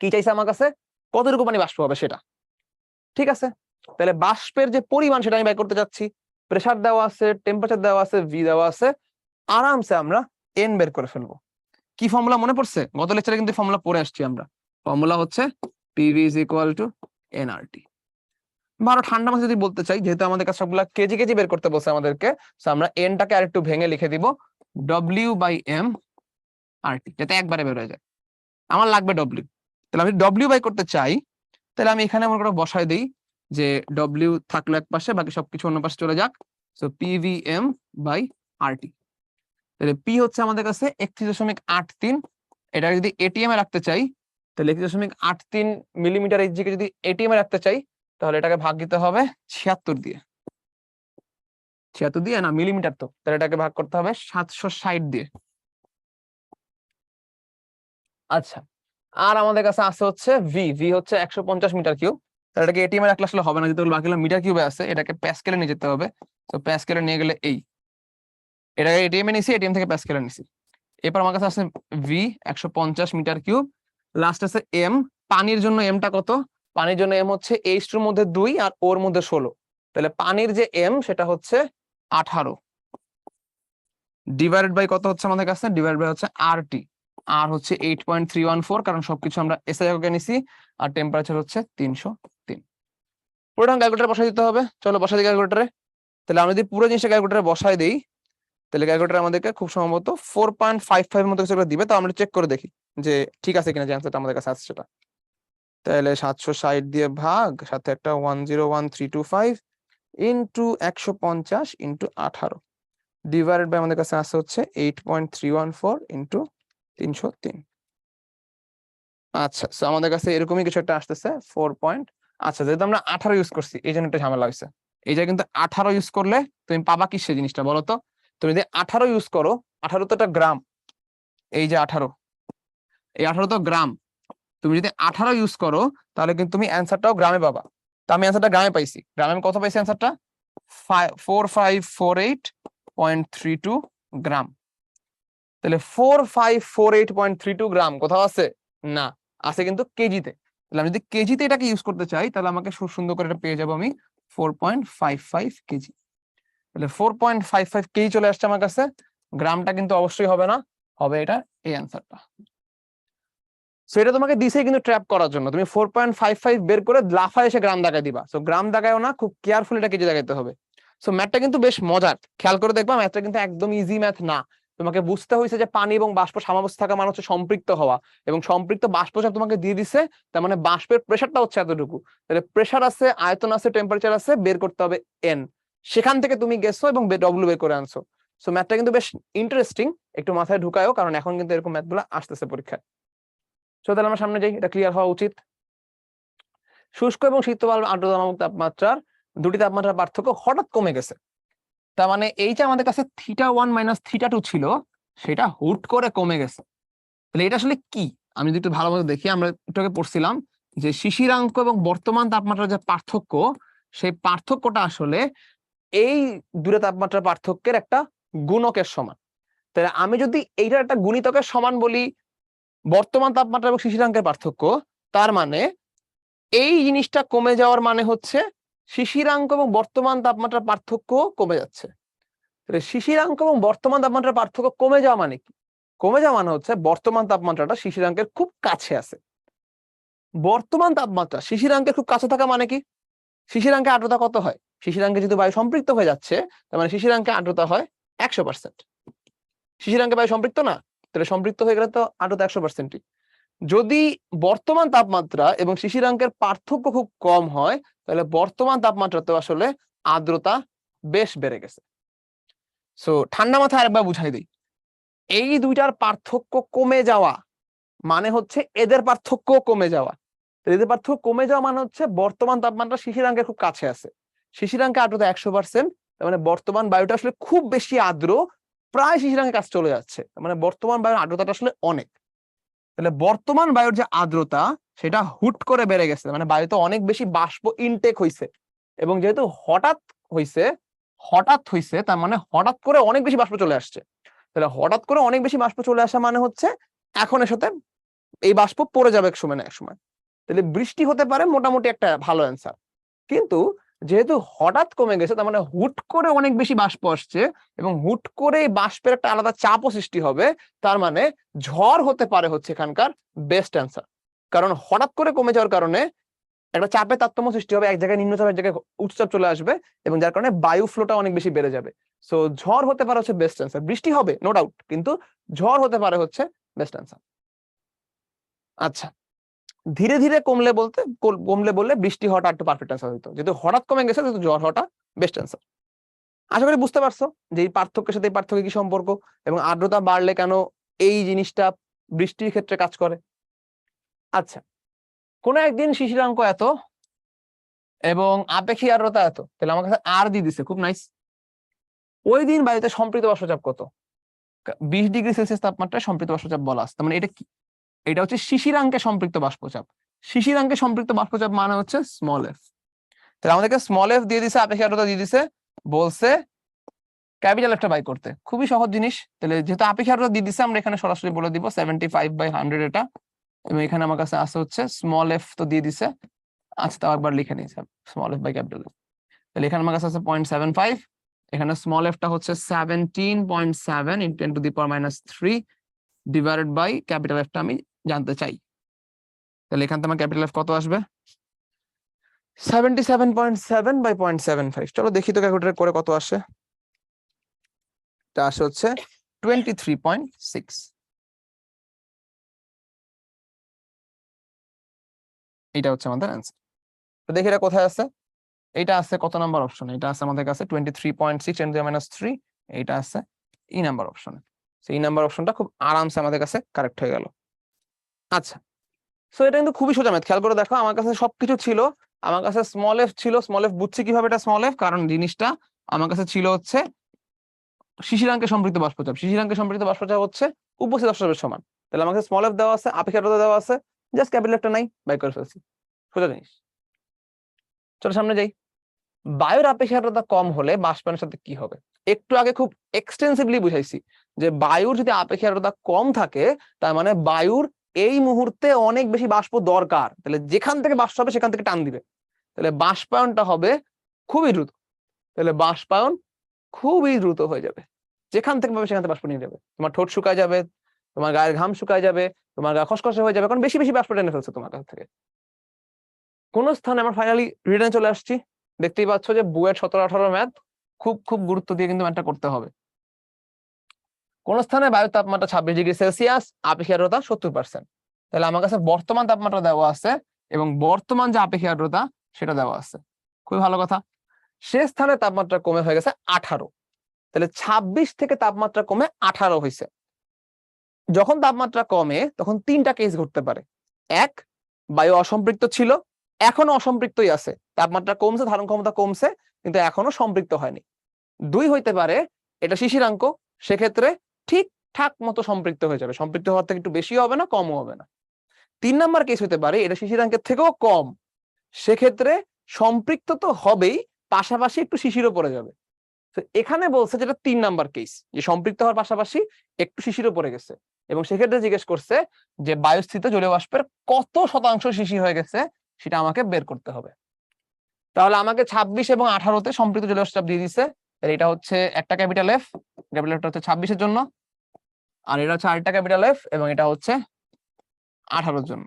কি চাইছে আমার কাছে? কতটুকু পানি বাষ্প হবে সেটা। ঠিক আছে, তাহলে বাষ্পের যে পরিমাণ সেটা আমি বাই করতে যাচ্ছি। প্রেসার দেওয়া আছে, টেম্পারেচার দেওয়া আছে, ভি দেওয়া আছে, আরামসে আমরা এন বের করে ফেলবো। কি ফর্মুলা মনে পড়ছে? গত লেকচারে কিন্তু ফর্মুলা পড়ে আসছি আমরা। ফর্মুলা হচ্ছে PV is equal two nRT. বা আরো ঠান্ডা মাথায় যদি বলতে চাই, যেহেতু আমাদের কাছে সবগুলা কেজি কেজি বের করতে বলছে আমাদেরকে, আমরা এনটাকে আরেকটু ভেঙে লিখে দিব ডব্লিউ বাই এম আরটি, যাতে একবারে বের হয়ে যায়। আমার লাগবে ডব্লিউ, তাহলে আমি ডব্লিউ বাই করতে চাই, তাহলে আমি এখানে মনে করে বসাই দিই যে ডব্লিউ থাকলো এক পাশে, বাকি সবকিছু অন্য পাশে চলে যাক। So PVM by RT. তাহলে পি হচ্ছে আমাদের কাছে 31.83, এটা যদি এটিএম এ রাখতে চাই তাহলে 31.83 মিলিমিটার এইচজি কে যদি এটিএম এ রাখতে চাই তাহলে এটাকে ভাগ দিতে হবে 76 দিয়ে। 76 দিয়ে না, মিলিমিটার তো, তাহলে এটাকে ভাগ করতে হবে 760 দিয়ে। আচ্ছা, আর আমাদের কাছে আছে হচ্ছে ভি। ভি হচ্ছে 150 মিটার কিউব। তাহলে এটাকে এটিএম এ রাখলে আসলে হবে না, যেহেতু বাকিগুলো মিটার কিউবে আছে, এটাকে প্যাসকেলে নিয়ে যেতে হবে। তো প্যাসকেলে নিয়ে গেলে এই, এটাকে এটিএম এ নিছি, এটিএম থেকে প্যাসকেলে নিছি। এরপর আমার কাছে আছে ভি 150 মিটার কিউব, লাস্ট আছে এম। পানির জন্য এমটা কত? পানির জন্য এম হচ্ছে এইচ টুর মধ্যে 2 আর ওর মধ্যে 16। তাহলে পানির যে এম সেটা হচ্ছে 18 ডিভাইডেড বাই কত হচ্ছে আমাদের কাছে? ডিভাইড বাই হচ্ছে আরটি। আর হচ্ছে 8.314, কারণ সবকিছু আমরা এসআই এককে নিছি। আর টেম্পারেচার হচ্ছে 303। পুরোটা ক্যালকুলেটরে বসাই দিতে হবে। চলো বসাই দিই ক্যালকুলেটরে। তাহলে আমি যদি পুরো জিনিসটা ক্যালকুলেটরে বসাই দিই তাহলে ক্যালকুলেটর আমাদেরকে খুব সম্ভবত 4.55 মতো কিছু দিবে। তো আমরা চেক করে দেখি যে ঠিক আছে কিনা, যে অ্যান্সারটা আমাদের কাছে আসছে সেটা। তাহলে 760 দিয়ে ভাগ, সাথে একটা 101325 ইন্টু 150 ইন্টু 18 ডিভাইডেড বাই আমাদের কাছে আসছে হচ্ছে 8.314 ইন্টু 303। আচ্ছা, সো আমাদের কাছে এরকমই কিছু একটা আসতেছে 4 পয়েন্ট। আচ্ছা, যেহেতু আমরা 18 ইউজ করছি এই জন্য একটা ঝামেলা হয়েছে। এই যে কিন্তু 18 ইউজ করলে তুমি পাবা কি সেই জিনিসটা বলো তো? তুমি যদি 18 ইউজ করো, 18 তো একটা গ্রাম, এই যে 18, এই 18 তো গ্রাম। তুমি যদি 18 ইউজ করো তাহলে কিন্তু তুমি অ্যান্সারটাও গ্রামে পাবা। তো আমি অ্যান্সারটা গ্রামে পাইছি। গ্রামে আমি কত পাইছি? অ্যান্সারটা 4548.32 গ্রাম। তাহলে 4548.32 গ্রাম কোথাও আছে? না, আছে কিন্তু কেজিতে। তাহলে আমি যদি কেজিতে এটাকে ইউজ করতে চাই তাহলে আমাকে খুব সুন্দর করে এটা পেয়ে যাবো আমি 4.55 কেজি। তাহলে 4.55 কেজি চলে আসছে আমার কাছে। গ্রামটা কিন্তু অবশ্যই হবে না, হবে এটা এই অ্যান্সারটা। সো এটা তোমাকে দিছে কিন্তু ট্র্যাপ করার জন্য। তুমি 4.55 বের করে লাফায় এসে গ্রাম দাগায় দিবা। সো গ্রাম দাগায়ও না, খুব কেয়ারফুল এটা কেজি দাগাইতে হবে। সো ম্যাথটা কিন্তু বেশ মজার, খেয়াল করে দেখবা। ম্যাথটা কিন্তু একদম ইজি ম্যাথ না। তোমাকে বুঝতে হয়েছে যে পানি এবং বাষ্প সাম্যাবস্থা থাকা মানে হচ্ছে সম্পৃক্ত হওয়া, এবং সম্পৃক্ত বাষ্পচাপ তোমাকে দিয়ে দিছে, তার মানে বাষ্পের প্রেসারটা হচ্ছে এতটুকু। তাহলে প্রেসার আছে, আয়তন আছে, টেম্পারেচার আছে, বের করতে হবে এন। সেখান থেকে তুমি গেছো এবং ডব্লিউ বের করে আনছো। সো ম্যাথটা কিন্তু বেশ ইন্টারেস্টিং, একটু মাথায় ঢুকায়ও, কারণ এখন কিন্তু এরকম ম্যাথগুলো আসতেছে পরীক্ষায়। তাহলে আমরা সামনে যাই, এটা ক্লিয়ার হওয়া উচিত। শুষ্ক এবং শীতল আর্দ্রতা নামক তাপমাত্রার দুটি তাপমাত্রার পার্থক্য হঠাৎ কমে গেছে। তার মানে এই যে আমাদের কাছে θ1 মাইনাস θ2 ছিল সেটা হুট করে কমে গেছে। তাহলে এটা আসলে কি? আমি যদি একটু ভালোভাবে দেখি, আমরা এটাকে পড়ছিলাম যে শিশিরাঙ্ক এবং বর্তমান তাপমাত্রার যে পার্থক্য, সেই পার্থক্যটা আসলে এই দুটো তাপমাত্রার পার্থক্যের একটা গুণকের সমান। তাহলে আমি যদি এইটার একটা গুণিতকের সমান বলি বর্তমান তাপমাত্রা এবং শিশিরাঙ্কের পার্থক্য, তার মানে এই জিনিসটা কমে যাওয়ার মানে হচ্ছে শিশিরাঙ্ক এবং বর্তমান তাপমাত্রার পার্থক্য কমে যাচ্ছে। শিশিরাঙ্ক এবং বর্তমান তাপমাত্রার পার্থক্য কমে যাওয়া মানে কি? কমে যাওয়া মানে হচ্ছে বর্তমান তাপমাত্রাটা শিশিরাঙ্কের খুব কাছে আছে। বর্তমান তাপমাত্রা শিশিরাঙ্কের খুব কাছে থাকা মানে কি? শিশিরাঙ্কে আর্দ্রতা কত হয়? শিশিরাঙ্কে যদি বায়ু সম্পৃক্ত হয়ে যাচ্ছে, তার মানে শিশিরাঙ্কে আর্দ্রতা হয় 100%। শিশিরাঙ্কে বায়ু সম্পৃক্ত না, তাহলে সম্পৃক্ত হয়ে গেলে তো আর্দ্রতা 100%ই। যদি বর্তমান তাপমাত্রা এবং শিশিরাঙ্কের পার্থক্য খুব কম হয়, তাহলে বর্তমান তাপমাত্রাতেও আসলে আর্দ্রতা বেশ বেড়ে গেছে। সো ঠান্ডা মাথায় আরেকবার বুঝাই দিই, এই দুইটার পার্থক্য কমে যাওয়া মানে হচ্ছে এদের পার্থক্য কমে যাওয়া। এদের পার্থক্য কমে যাওয়া মানে হচ্ছে বর্তমান তাপমাত্রা শিশিরাঙ্কের খুব কাছে আছে। শিশিরাঙ্কে আর্দ্রতা 100%, তার মানে বর্তমান বায়ুটা আসলে খুব বেশি আর্দ্র, প্রায় শিশিরাঙ্কের কাছে চলে যাচ্ছে, মানে বর্তমান বায়ুর আর্দ্রতাটা আসলে অনেক। তাহলে বর্তমান বায়ুর যে আর্দ্রতা সেটা হুট করে বেড়ে গেছে, মানে বায়ুতে অনেক বেশি বাষ্প ইনটেক হইছে, এবং যেহেতু হঠাৎ হইছে তার মানে হঠাৎ করে অনেক বেশি বাষ্প চলে আসছে। তাহলে হঠাৎ করে অনেক বেশি বাষ্প চলে আসা মানে হচ্ছে এখন এর সাথে এই বাষ্প পড়ে যাবে এক সময় না এক সময়, তাহলে বৃষ্টি হতে পারে, মোটামুটি একটা ভালো অ্যান্সার। কিন্তু যেহেতু হঠাৎ কমে গেছে, তার মানে হুট করে অনেক বেশি বাষ্প আসছে, এবং হুট করে বাষ্পের একটা আলাদা চাপও সৃষ্টি হবে, তার মানে ঝড় হতে পারে হচ্ছে এখানকার বেস্ট অ্যান্সার। কারণ হঠাৎ করে কমে যাওয়ার কারণে একটা চাপের তারতম্য সৃষ্টি হবে, এক জায়গায় নিম্নচাপ এক জায়গায় উচ্চচাপ চলে আসবে, এবং যার কারণে বায়ু ফ্লোটা অনেক বেশি বেড়ে যাবে। সো ঝড় হতে পারে হচ্ছে বেস্ট অ্যান্সার। বৃষ্টি হবে নো ডাউট, কিন্তু ঝড় হতে পারে হচ্ছে বেস্ট অ্যান্সার। আচ্ছা, ধীরে ধীরে কমলে বললে বৃষ্টি হওয়াটা একটু পারফেক্ট অ্যান্সার হতো, যেহেতু হঠাৎ কমে গেছে যেহেতু ঝড় হওয়াটা বেস্ট অ্যান্সার। আশা করি বুঝতে পারছো যে এই পার্থক্যের সাথে এই পার্থক্য কি সম্পর্ক, এবং আর্দ্রতা বাড়লে কেন এই জিনিসটা বৃষ্টির ক্ষেত্রে কাজ করে। আচ্ছা, কোন একদিন শিশিরাঙ্ক এত এবং আপেক্ষিক আর্দ্রতা এত, তাহলে আমার কাছে আর দিয়ে দিছে, খুব নাইস। ওই দিন বায়ুতে সম্পৃক্ত বাষ্পচাপ কত? 20°C তাপমাত্রায় সম্পৃক্ত বাষ্পচাপ বলা আছে, তার মানে এটা কি? এটা হচ্ছে শিশিরাঙ্কে সম্পৃক্ত বাষ্পচাপ। শিশিরাঙ্কে সম্পৃক্ত বাষ্পচাপ মানে হচ্ছে স্মল এফ। তাহলে আমাদেরকে স্মল এফ দিয়ে দিছে, আপেক্ষিক আর্দ্রতা দিয়ে দিছে, বলছে ক্যাপিটাল এফটা বাই করতে। খুবই সহজ জিনিস। তাহলে যেহেতু আপেক্ষিক আর্দ্রতা দিয়ে দিছে, আমরা এখানে সরাসরি বলে দিব 75/100 এটা, এবং এখানে আমার কাছে আছে হচ্ছে স্মল এফ তো দিয়ে দিছে। আচ্ছা, তাও একবার লিখে নিই, small F by capital F. তাহলে এখানে আমার কাছে আছে 0.75, এখানে স্মল এফটা হচ্ছে 17.7 × 10⁻³ ডিভাইডেড বাই ক্যাপিটাল এফটা আমি জানতে চাই। তাহলে এখান থেকে আমার ক্যাপিটাল এফ কত আসবে? 77.7/0.75। চলো দেখি তো ক্যালকুলেটর করে কত আসে। এটা আসে হচ্ছে 23.6। এটা হচ্ছে আমাদের অ্যান্সার। তো দেখি এটা কোথায় আছে। এটা আছে কত নাম্বার অপশন? এটা আছে আমাদের কাছে 23.6 × 10⁻³ এইটা আছে ই নাম্বার অপশনে। সেই নাম্বার অপশনটা খুব আরামসে আমাদের কাছে কারেক্ট হয়ে গেল। আচ্ছা, সো এটা কিন্তু খুবই সোজা ম্যাথ। খেয়াল করে দেখো, আমার কাছে সবকিছু ছিল। আমার কাছে স্মল এফ ছিল। স্মল এফ বুঝছি কিভাবে এটা স্মল এফ, কারণ জিনিসটা আমার কাছে ছিল হচ্ছে শিশিরাঙ্কে সম্পৃক্ত বাষ্পচাপ। শিশিরাঙ্কে সম্পৃক্ত বাষ্পচাপ হচ্ছে উপস্থিত বাষ্পচাপের সমান। তাহলে আমাকে স্মল এফ দেওয়া আছে, আপেক্ষিক আর্দ্রতা দেওয়া আছে, জাস্ট ক্যাপিটাল এফটা নাই, বাই করে ফেলছি। সোজা জিনিস। চলো সামনে যাই। বায়ুর আপেক্ষিক আর্দ্রতা কম হলে বাষ্পায়নের সাথে কি হবে? একটু আগে খুব এক্সটেন্সিভলি বুঝাইছি যে বায়ুর যদি আপেক্ষিক আর্দ্রতা কম থাকে, তার মানে বায়ুর এই মুহূর্তে অনেক বেশি বাষ্প দরকার। তাহলে যেখান থেকে বাষ্প হবে সেখান থেকে টান দিবে, তাহলে বাষ্পায়নটা হবে খুবই দ্রুত। তাহলে বাষ্পায়ন খুবই দ্রুত হয়ে যাবে, যেখান থেকে পাবে সেখান থেকে বাষ্প নিয়ে যাবে। তোমার ঠোঁট শুকায় যাবে, তোমার গায়ের ঘাম শুকায় যাবে, তোমার গা খসখসে হয়ে যাবে, কারণ বেশি বেশি বাষ্প টেনে ফেলছে তোমার কাছ থেকে। কোন স্থানে আমরা ফাইনালি রিটার্নে চলে আসছি। দেখতেই পাচ্ছ যে বুয়েট 17-18 ম্যাথ খুব খুব গুরুত্ব দিয়ে কিন্তু ম্যাথটা করতে হবে। কোন স্থানে বায়ুর তাপমাত্রা 26°C, আপেক্ষিক আর্দ্রতা 70%। তাহলে আমার কাছে বর্তমান তাপমাত্রা দেওয়া আছে এবং বর্তমান যে আপেক্ষিক আর্দ্রতা সেটা দেওয়া আছে। খুবই ভালো কথা। সে স্থানে তাপমাত্রা কমে হয়ে গেছে 18। তাহলে 26 থেকে তাপমাত্রা কমে 18 হয়েছে। যখন তাপমাত্রা কমে তখন তিনটা কেস ঘটতে পারে। এক, বায়ু অসম্পৃক্ত ছিল, এখনো অসম্পৃক্তই আছে, তাপমাত্রা কমছে, ধারণ ক্ষমতা কমছে, কিন্তু এখনো সম্পৃক্ত হয়নি। দুই, হইতে পারে এটা শিশিরাঙ্ক, সেক্ষেত্রে ঠিকঠাক মতো সম্পৃক্ত হয়ে যাবে, সম্পৃক্ত হওয়ার থেকে একটু বেশি হবে না, কমও হবে না। 3 নাম্বার কেস হতে পারে এটা শিশিরাঙ্কের থেকেও কম, সেক্ষেত্রে সম্পৃক্ত তো হবেই, পাশাপাশি একটু শিশিরও পড়ে যাবে। তো এখানে বলছে যেটা 3 নাম্বার কেস, যে সম্পৃক্ত হওয়ার পাশাপাশি একটু শিশিরও পড়ে গেছে, এবং সেক্ষেত্রে জিজ্ঞেস করছে যে বায়ুস্থিত জলীয় বাষ্পের কত শতাংশ শিশির হয়ে গেছে সেটা আমাকে বের করতে হবে। তাহলে আমাকে 26 এবং 18-তে সম্পৃক্ত জলীয় চাপ দিয়ে দিচ্ছে। এটা হচ্ছে একটা ক্যাপিটাল এফ, ক্যাপিটাল এফটা হচ্ছে 26-এর জন্য, আর এটা হচ্ছে আরেকটা ক্যাপিটাল এফ এবং এটা হচ্ছে 18-র জন্য।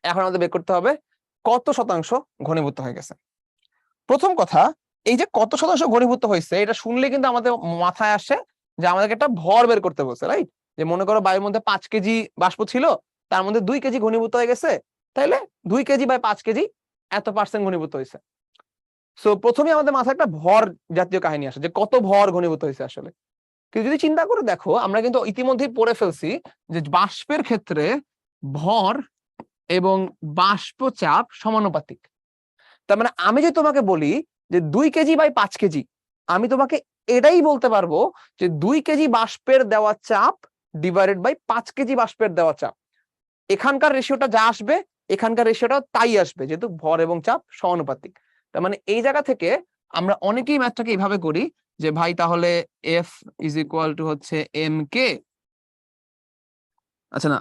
এখন আমাদের বের করতে হবে কত শতাংশ ঘনীভূত হয়ে গেছে। প্রথম কথা, এই যে কত শতাংশ ঘনীভূত হয়েছে এটা শুনলে কিন্তু আমাদের মাথায় আসে যে আমাদেরকে একটা ভর বের করতে বলছে, রাইট? যে মনে করো বায়ুর মধ্যে 5 কেজি বাষ্প ছিল, তার মধ্যে 2 কেজি ঘনীভূত হয়ে গেছে, তাইলে 2 কেজি বাই 5 কেজি এত পার্সেন্ট ঘনীভূত হয়েছে। সো প্রথমে আমাদের মাথায় একটা ভর জাতীয় কাহিনী আসে যে কত ভর ঘনীভূত হয়েছে আসলে। কিন্তু যদি চিন্তা করে দেখো, আমরা কিন্তু ইতিমধ্যেই পড়ে ফেলছি যে বাষ্পের ক্ষেত্রে ভর এবং বাষ্প চাপ সমানুপাতিক। তার মানে আমি যে তোমাকে বলি যে 2 কেজি বাই 5 কেজি, আমি তোমাকে এটাই বলতে পারবো যে 2 কেজি বাষ্পের দেওয়া চাপ ডিভাইডেড বাই 5 কেজি বাষ্পের দেওয়া চাপ। এখানকার রেশিওটা যা আসবে এখানকার রেশিওটাও তাই আসবে, যেহেতু ভর এবং চাপ সমানুপাতিক। তার মানে এই জায়গা থেকে আমরা অনেকেই ম্যাথটাকে এইভাবে করি যে ভাই তাহলে এফ ইজ ইকুয়াল টু হচ্ছে এম কে। আচ্ছা না,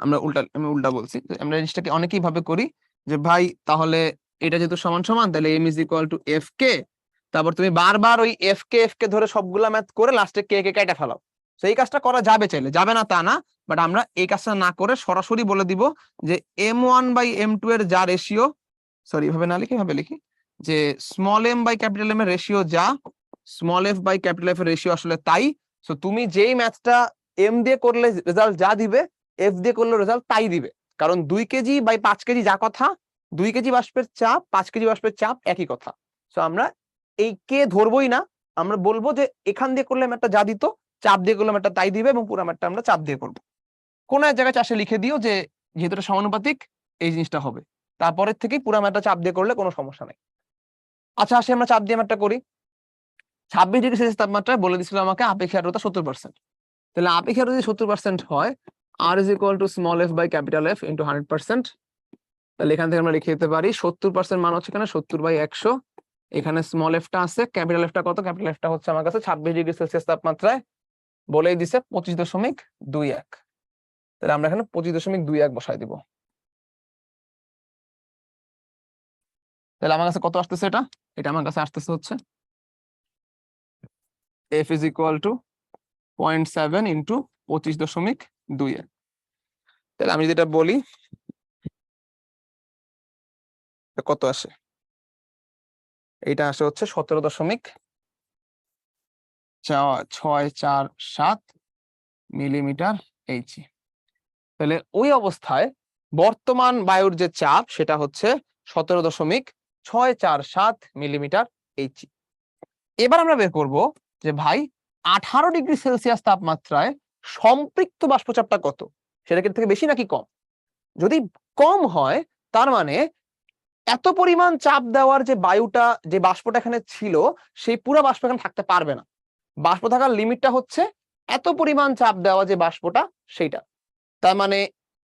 আমি উল্টা বলছি। আমরা জিনিসটাকে অনেকেই ভাবে করি যে ভাই তাহলে এটা যেহেতু সমান সমান, তাহলে M is equal to F K, তারপর তুমি বারবার ওই এফ কে ধরে সবগুলা ম্যাথ করে লাস্টে কে কেটে ফেলাও। তো এই কাজটা করা যাবে, চাইলে যাবে না তা না, বাট আমরা এই কাজটা না করে সরাসরি বলে দিব যে M1/M2 এর যা রেশিও, সরি এভাবে না লিখে এভাবে লিখি যে small M by capital M এর রেশিও যা, small F by capital F এর রেশিও আসলে তাই। সো তুমি যেই ম্যাথটা এম দিয়ে করলে রেজাল্ট যা দিবে, এফ দিয়ে করলে রেজাল্ট তাই দিবে। কারণ 2 কেজি বাই 5 কেজি যা কথা, 2 কেজি বাষ্পের চাপ 5 কেজি বাষ্পের চাপ একই কথা। সো আমরা এই কে ধরবই না, আমরা বলবো যে এখান দিয়ে করলে ম্যাথটা যা দিত, চাপ দিয়ে করলে ম্যাথটা তাই দিবে, এবং পুরো ম্যাথটা আমরা চাপ দিয়ে করবো। কোন এক জায়গায় চাষে লিখে দিও যে যেহেতু এটা সমানুপাতিক এই জিনিসটা হবে, তারপরের থেকেই পুরো ম্যাথটা চাপ দিয়ে করলে কোনো সমস্যা নেই। আচ্ছা আসে আমরা চাপ দিয়ে ম্যাথটা করি। 26 ডিগ্রি সেলসিয়াস তাপমাত্রায় বলে দিছিল আমাকে আপেক্ষিক আর্দ্রতা 70%। তাহলে আপেক্ষিক আর্দ্রতা যদি 70% হয়, R is equal to small F by capital F into 100%। তাহলে এখান থেকে আমরা লিখে দিতে পারি 70% মান হচ্ছে এখানে 70/100। এখানে স্মল এফটা আছে, ক্যাপিটাল এফটা কত? ক্যাপিটাল এফটা হচ্ছে আমার কাছে 26 ডিগ্রি সেলসিয়াস তাপমাত্রায় বলেই দিছে 25.21। তাহলে আমরা এখানে 25.21 বসাই দিব। তাহলে আমার কাছে কত আসতেছে? এটা আমার কাছে আসতেছে হচ্ছে F is equal two 0.7 into 25.21। তাহলে আমি যেটা বলি কত আসে, এইটা আসে হচ্ছে 17.647 মিলিমিটার এইচি। তাহলে ওই অবস্থায় বর্তমান বায়ুর যে চাপ সেটা হচ্ছে 17.647 মিলিমিটার এইচি। এবার আমরা বের করব যে ভাই 18 ডিগ্রি সেলসিয়াস তাপমাত্রায় সম্পৃক্ত বাষ্পচাপটা কত, সেটা কি থেকে বেশি নাকি কম? যদি কম হয় তার মানে এত পরিমাণ চাপ দেওয়ার যে বায়ুটা, যে বাষ্পটা এখানে ছিল, সেই পুরো বাষ্প এখানে থাকতে পারবে না। বাষ্প থাকার লিমিটটা হচ্ছে এত পরিমাণ চাপ দেওয়া যে বাষ্পটা সেইটা। তার মানে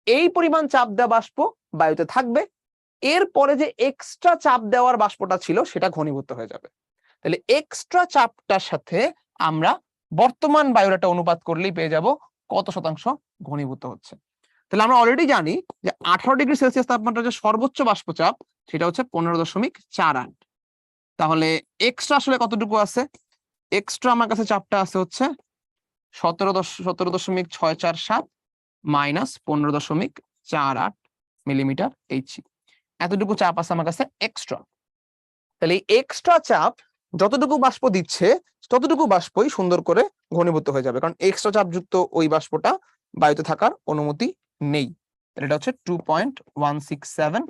এই পরিমাণ চাপ দেওয়া বাষ্প বায়ুতে থাকবে, এরপরে যে এক্সট্রা চাপ দেওয়ার বাষ্পটা ছিল সেটা ঘনীভূত হয়ে যাবে। তাহলে এক্সট্রা চাপটার সাথে আমরা বর্তমান বায়ুর একটা অনুপাত করলেই পেয়ে যাব কত শতাংশ ঘনীভূত হচ্ছে। তাহলে আমরা অলরেডি জানি যে 18 ডিগ্রি সেলসিয়াস তাপমাত্রার যে সর্বোচ্চ বাষ্পচাপ সেটা হচ্ছে 15.48। তাহলে এক্সট্রা আসলে কতটুকু আছে? এক্সট্রা আমার কাছে চাপটা আছে হচ্ছে 17.647 মাইনাস 15.48 মিলিমিটার এইচি। এতটুকু চাপ আছে আমার কাছে এক্সট্রা। তাহলে এই এক্সট্রা চাপ যতটুকু বাষ্প দিচ্ছে ততটুকু বাষ্পই সুন্দর করে ঘনীভূত হয়ে যাবে, কারণ এক্সট্রা চাপযুক্ত ওই বাষ্পটা বায়ুতে থাকার অনুমতি নেই। এটা হচ্ছে 2.167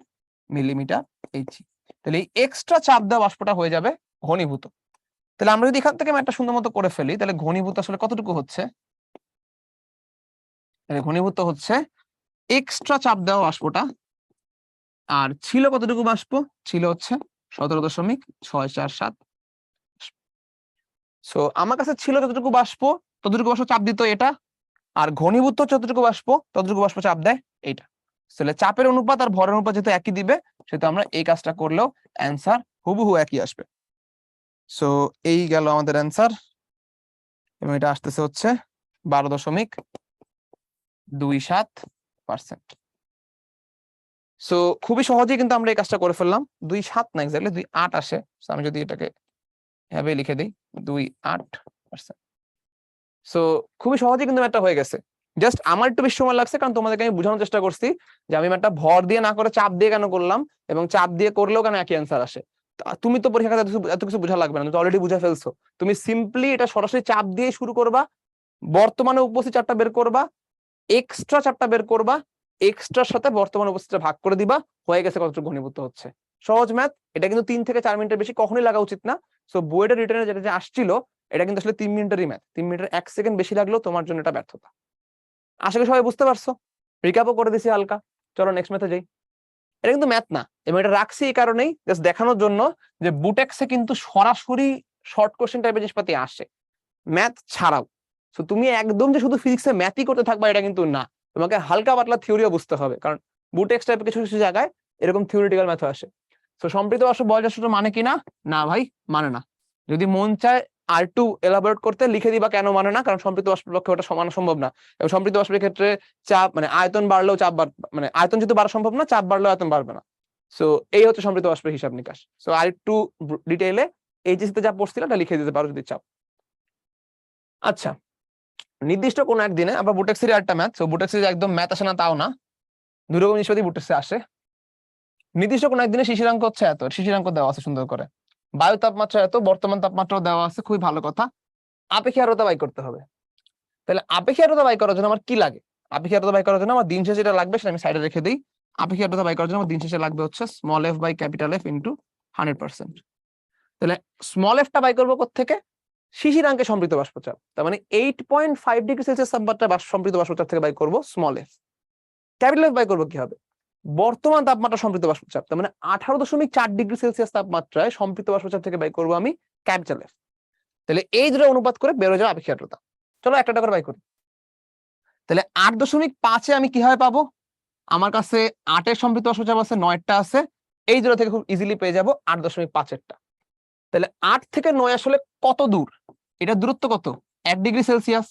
মিলিমিটার এইচি। তাহলে এই এক্সট্রা চাপ দেওয়া বাষ্পটা হয়ে যাবে ঘনীভূত। তাহলে আমরা যদি এখান থেকে একটা সুন্দর মতো করে ফেলি, তাহলে ঘনীভূত আসলে কতটুকু হচ্ছে? ঘনীভূত হচ্ছে এক্সট্রা চাপ দেওয়া বাষ্পটা, আর ছিল কতটুকু বাষ্প? ছিল হচ্ছে 17.647। সো আমার কাছে ছিল যতটুকু বাষ্প ততটুকু বাষ্প চাপ দিত এটা, আর ঘনীভূত যতটুকু বাষ্প ততটুকু বাষ্প চাপ দেয় এইটা। তাহলে চাপের অনুপাত আর ভরের অনুপাত যেহেতু একই দিবে, সেহেতু আমরা এই কাজটা করলেও অ্যান্সার হুবহু একই আসবে। সো এই গেল আমাদের অ্যান্সার, এবং এটা আসতেছে হচ্ছে 12.27%। সো খুবই সহজেই কিন্তু আমরা এই কাজটা করে ফেললাম। 2.7 না, এক্স্যাক্টলি 2.8 আসে। আমি যদি এটাকে এভাবে লিখে দিই 2.8%। সো খুবই সহজেই কিন্তু ম্যাথটা হয়ে গেছে। জাস্ট আমার একটু বেশি সময় লাগছে, কারণ তোমাদেরকে আমি বোঝানোর চেষ্টা করছি যে আমি ম্যাথটা ভর দিয়ে না করে চাপ দিয়ে কেন করলাম, এবং চাপ দিয়ে করলেও কেন একই অ্যান্সার আসে। তুমি তো পরীক্ষাতে এত কিছু বোঝা লাগবে না, তুমি অলরেডি বুঝে ফেলছো। তুমি সিম্পলি এটা সরাসরি চাপ দিয়ে শুরু করবা, বর্তমানে উপস্থিত চাপটা বের করবা, এক্সট্রা চাপটা বের করবা, এক্সট্রার সাথে বর্তমানে উপস্থিতটা ভাগ করে দিবা, হয়ে গেছে কতটুকু ঘনীভূত হচ্ছে। সহজ ম্যাথ। এটা কিন্তু 3 থেকে 4 মিনিটের বেশি কখনোই লাগা উচিত না। সো বইয়ের রিটার্নে যেটা যে আসছিল, এটা কিন্তু আসলে 3 মিনিটেরই ম্যাথ। 3 মিনিটের 1 সেকেন্ড বেশি লাগলো তোমার জন্য এটা ব্যর্থতা। আশা করি সবাই বুঝতে পারছো। রিক্যাপও করে দিছি হালকা। চলো নেক্সট ম্যাথে যাই। এটা কিন্তু ম্যাথ না, এবং এটা রাখছি এই কারণেই জাস্ট দেখানোর জন্য যে বুটেক্সে কিন্তু সরাসরি শর্ট কোশ্চেন টাইপের জিনিসপাতি আসে, ম্যাথ ছাড়াও। তো তুমি একদম যে শুধু ফিজিক্সে ম্যাথই করতে থাকবা এটা কিন্তু না, তোমাকে হালকা পাতলা থিওরিও বুঝতে হবে, কারণ বুটেক্স টাইপের কিছু কিছু জায়গায় এরকম থিওরিটিক্যাল ম্যাথ আসে। তো সম্পৃক্ত বাষ্প বলজার সূত্র মানে কি না? না ভাই, মানে না। যদি মন চায় R2 এলাবোরেট করতে লিখে দিবা কেন মানে না, কারণ সম্পৃক্ত বাষ্পের পক্ষে ওটা সমান সম্ভব না। এবং সম্পৃক্ত বাষ্পের ক্ষেত্রে চাপ মানে আয়তন বাড়লেও চাপ মানে আয়তন যেহেতু বাড়া সম্ভব না, চাপ বাড়লেও আয়তন বাড়বে না। সো এই হচ্ছে সম্পৃক্ত বাষ্পের হিসাব নিকাশ। সো আরেকটু ডিটেইলে এইচএসসি তে যা পড়ছিল এটা লিখে দিতে পারো যদি চাও। আচ্ছা, নির্দিষ্ট কোন একদিনে আমরা বুটেক্সের একটা ম্যাথ, সো বুটেক্সের একদম ম্যাথ আসে না তাও না, দুই রকম জিনিসপাতি বুটেক্সে আসে। নির্দিষ্ট কোন একদিনে শিশিরাঙ্ক হচ্ছে এত, শিশিরাঙ্ক দেওয়া আছে সুন্দর করে, বায়ু তাপমাত্রা এত, বর্তমান তাপমাত্রাও দেওয়া আছে, খুবই ভালো কথা। আপেক্ষিক আর্দ্রতা বাই করতে হবে। তাহলে আপেক্ষিক আর্দ্রতা বাই করার জন্য আমার কি লাগে? আপেক্ষিক আর্দ্রতা বাই করার জন্য আমার দিন শেষে যেটা লাগবে সেটা আমি সাইডে রেখে দিই। আপেক্ষিক আর্দ্রতা বাই করার জন্য আমার দিন শেষে লাগবে হচ্ছে small F by capital F into 100%। তাহলে স্মল এফটা বাই করবো কোত্থেকে? শিশিরাঙ্কে সম্পৃক্ত বাষ্পচাপ, তার মানে 8.5 ডিগ্রি সেলসিয়াস তাপমাত্রায় সম্পৃক্ত বাষ্পচাপ থেকে বাই করবো small F. Capital F by করবো কি হবে? বর্তমান তাপমাত্রা সম্পৃক্ত বাষ্পচাপ, তার মানে 18.4 ডিগ্রি সেলসিয়াস তাপমাত্রায় সম্পৃক্ত বাষ্পচাপ থেকে বাই করবো আমি ক্যাপিটাল এফ। তাহলে এই দুটো অনুপাত করে বেরো যাবে আপেক্ষিক আর্দ্রতা। চলো একটা করে বাই করি। তাহলে 8.5-এ আমি কিভাবে পাবো? আমার কাছে 8-এর সম্পৃক্ত বাষ্পচাপ আছে, 9টা আছে, এই দুটো থেকে খুব ইজিলি পেয়ে যাবো 8.5-এরটা। তাহলে 8 থেকে 9 আসলে কত দূর? এটা দূরত্ব কত? 1 ডিগ্রি সেলসিয়াস।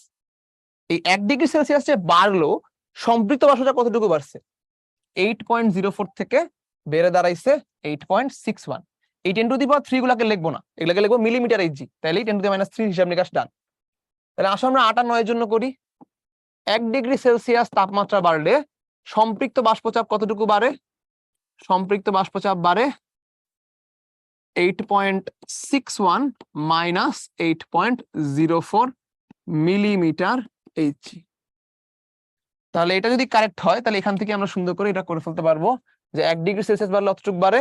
এই 1 ডিগ্রি সেলসিয়াস যে বাড়লো, সম্পৃক্ত বাষ্পচাপ কতটুকু বাড়ছে? 8.04 থেকে বেড়ে দাঁড়াইছে 8.61। এই 10⁻³ গুলাকে লিখবো না, এগুলাকে লিখবো মিলিমিটার এইচজি, তাহলে 10⁻³ হিসাব নিকাশ ডান। তাহলে আসলে আমরা 8 আর 9 এর জন্য করি। 1 ডিগ্রি সেলসিয়াস তাপমাত্রা বাড়লে সম্পৃক্ত বাষ্পচাপ কতটুকু বাড়ে? সম্পৃক্ত বাষ্পচাপ বাড়ে 8.61 মাইনাস 8.04 মিলিমিটার এইচজি। তাহলে এটা যদি কারেক্ট হয়, তাহলে এখান থেকে আমরা সুন্দর করে এটা করে ফেলতে পারবো যে 1 ডিগ্রি সেলসিয়াস বাড়লে কতটুকু বাড়ে।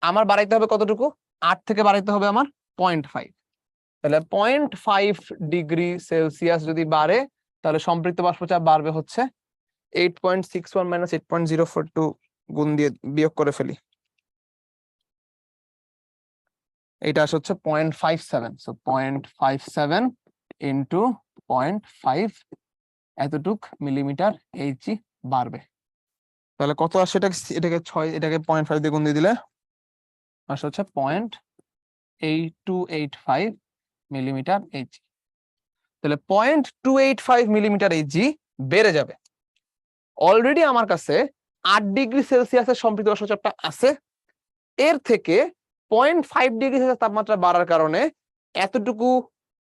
আমার বাড়াইতে হবে কতটুকু? 8 থেকে বাড়াইতে হবে আমার 0.5। তাহলে 0.5 ডিগ্রি সেলসিয়াস যদি বাড়ে, তাহলে সম্পৃক্ত বাষ্পচাপ বাড়বে হচ্ছে 8.61 মাইনাস 8.042 গুণ দিয়ে বিয়োগ করে ফেলি, এটা আসে হচ্ছে 0.57। সো 0.57 ইন্টু 0.5 এতটুক মিলিমিটার এইচজি বাড়বে। তাহলে কত আসে? এটাকে 6, এটাকে 0.5 দিয়ে গুণ দিয়ে দিলে আসে হচ্ছে 0.8285 মিলিমিটার এইচজি। তাহলে 0.285 মিলিমিটার এইচজি বেড়ে যাবে। অলরেডি আমার কাছে 8 ডিগ্রি সেলসিয়াসের সম্পৃক্ত বাষ্পচাপটা আছে, এর থেকে 0.5 ডিগ্রি সেলসিয়াস তাপমাত্রা বাড়ার কারণে এতটুকু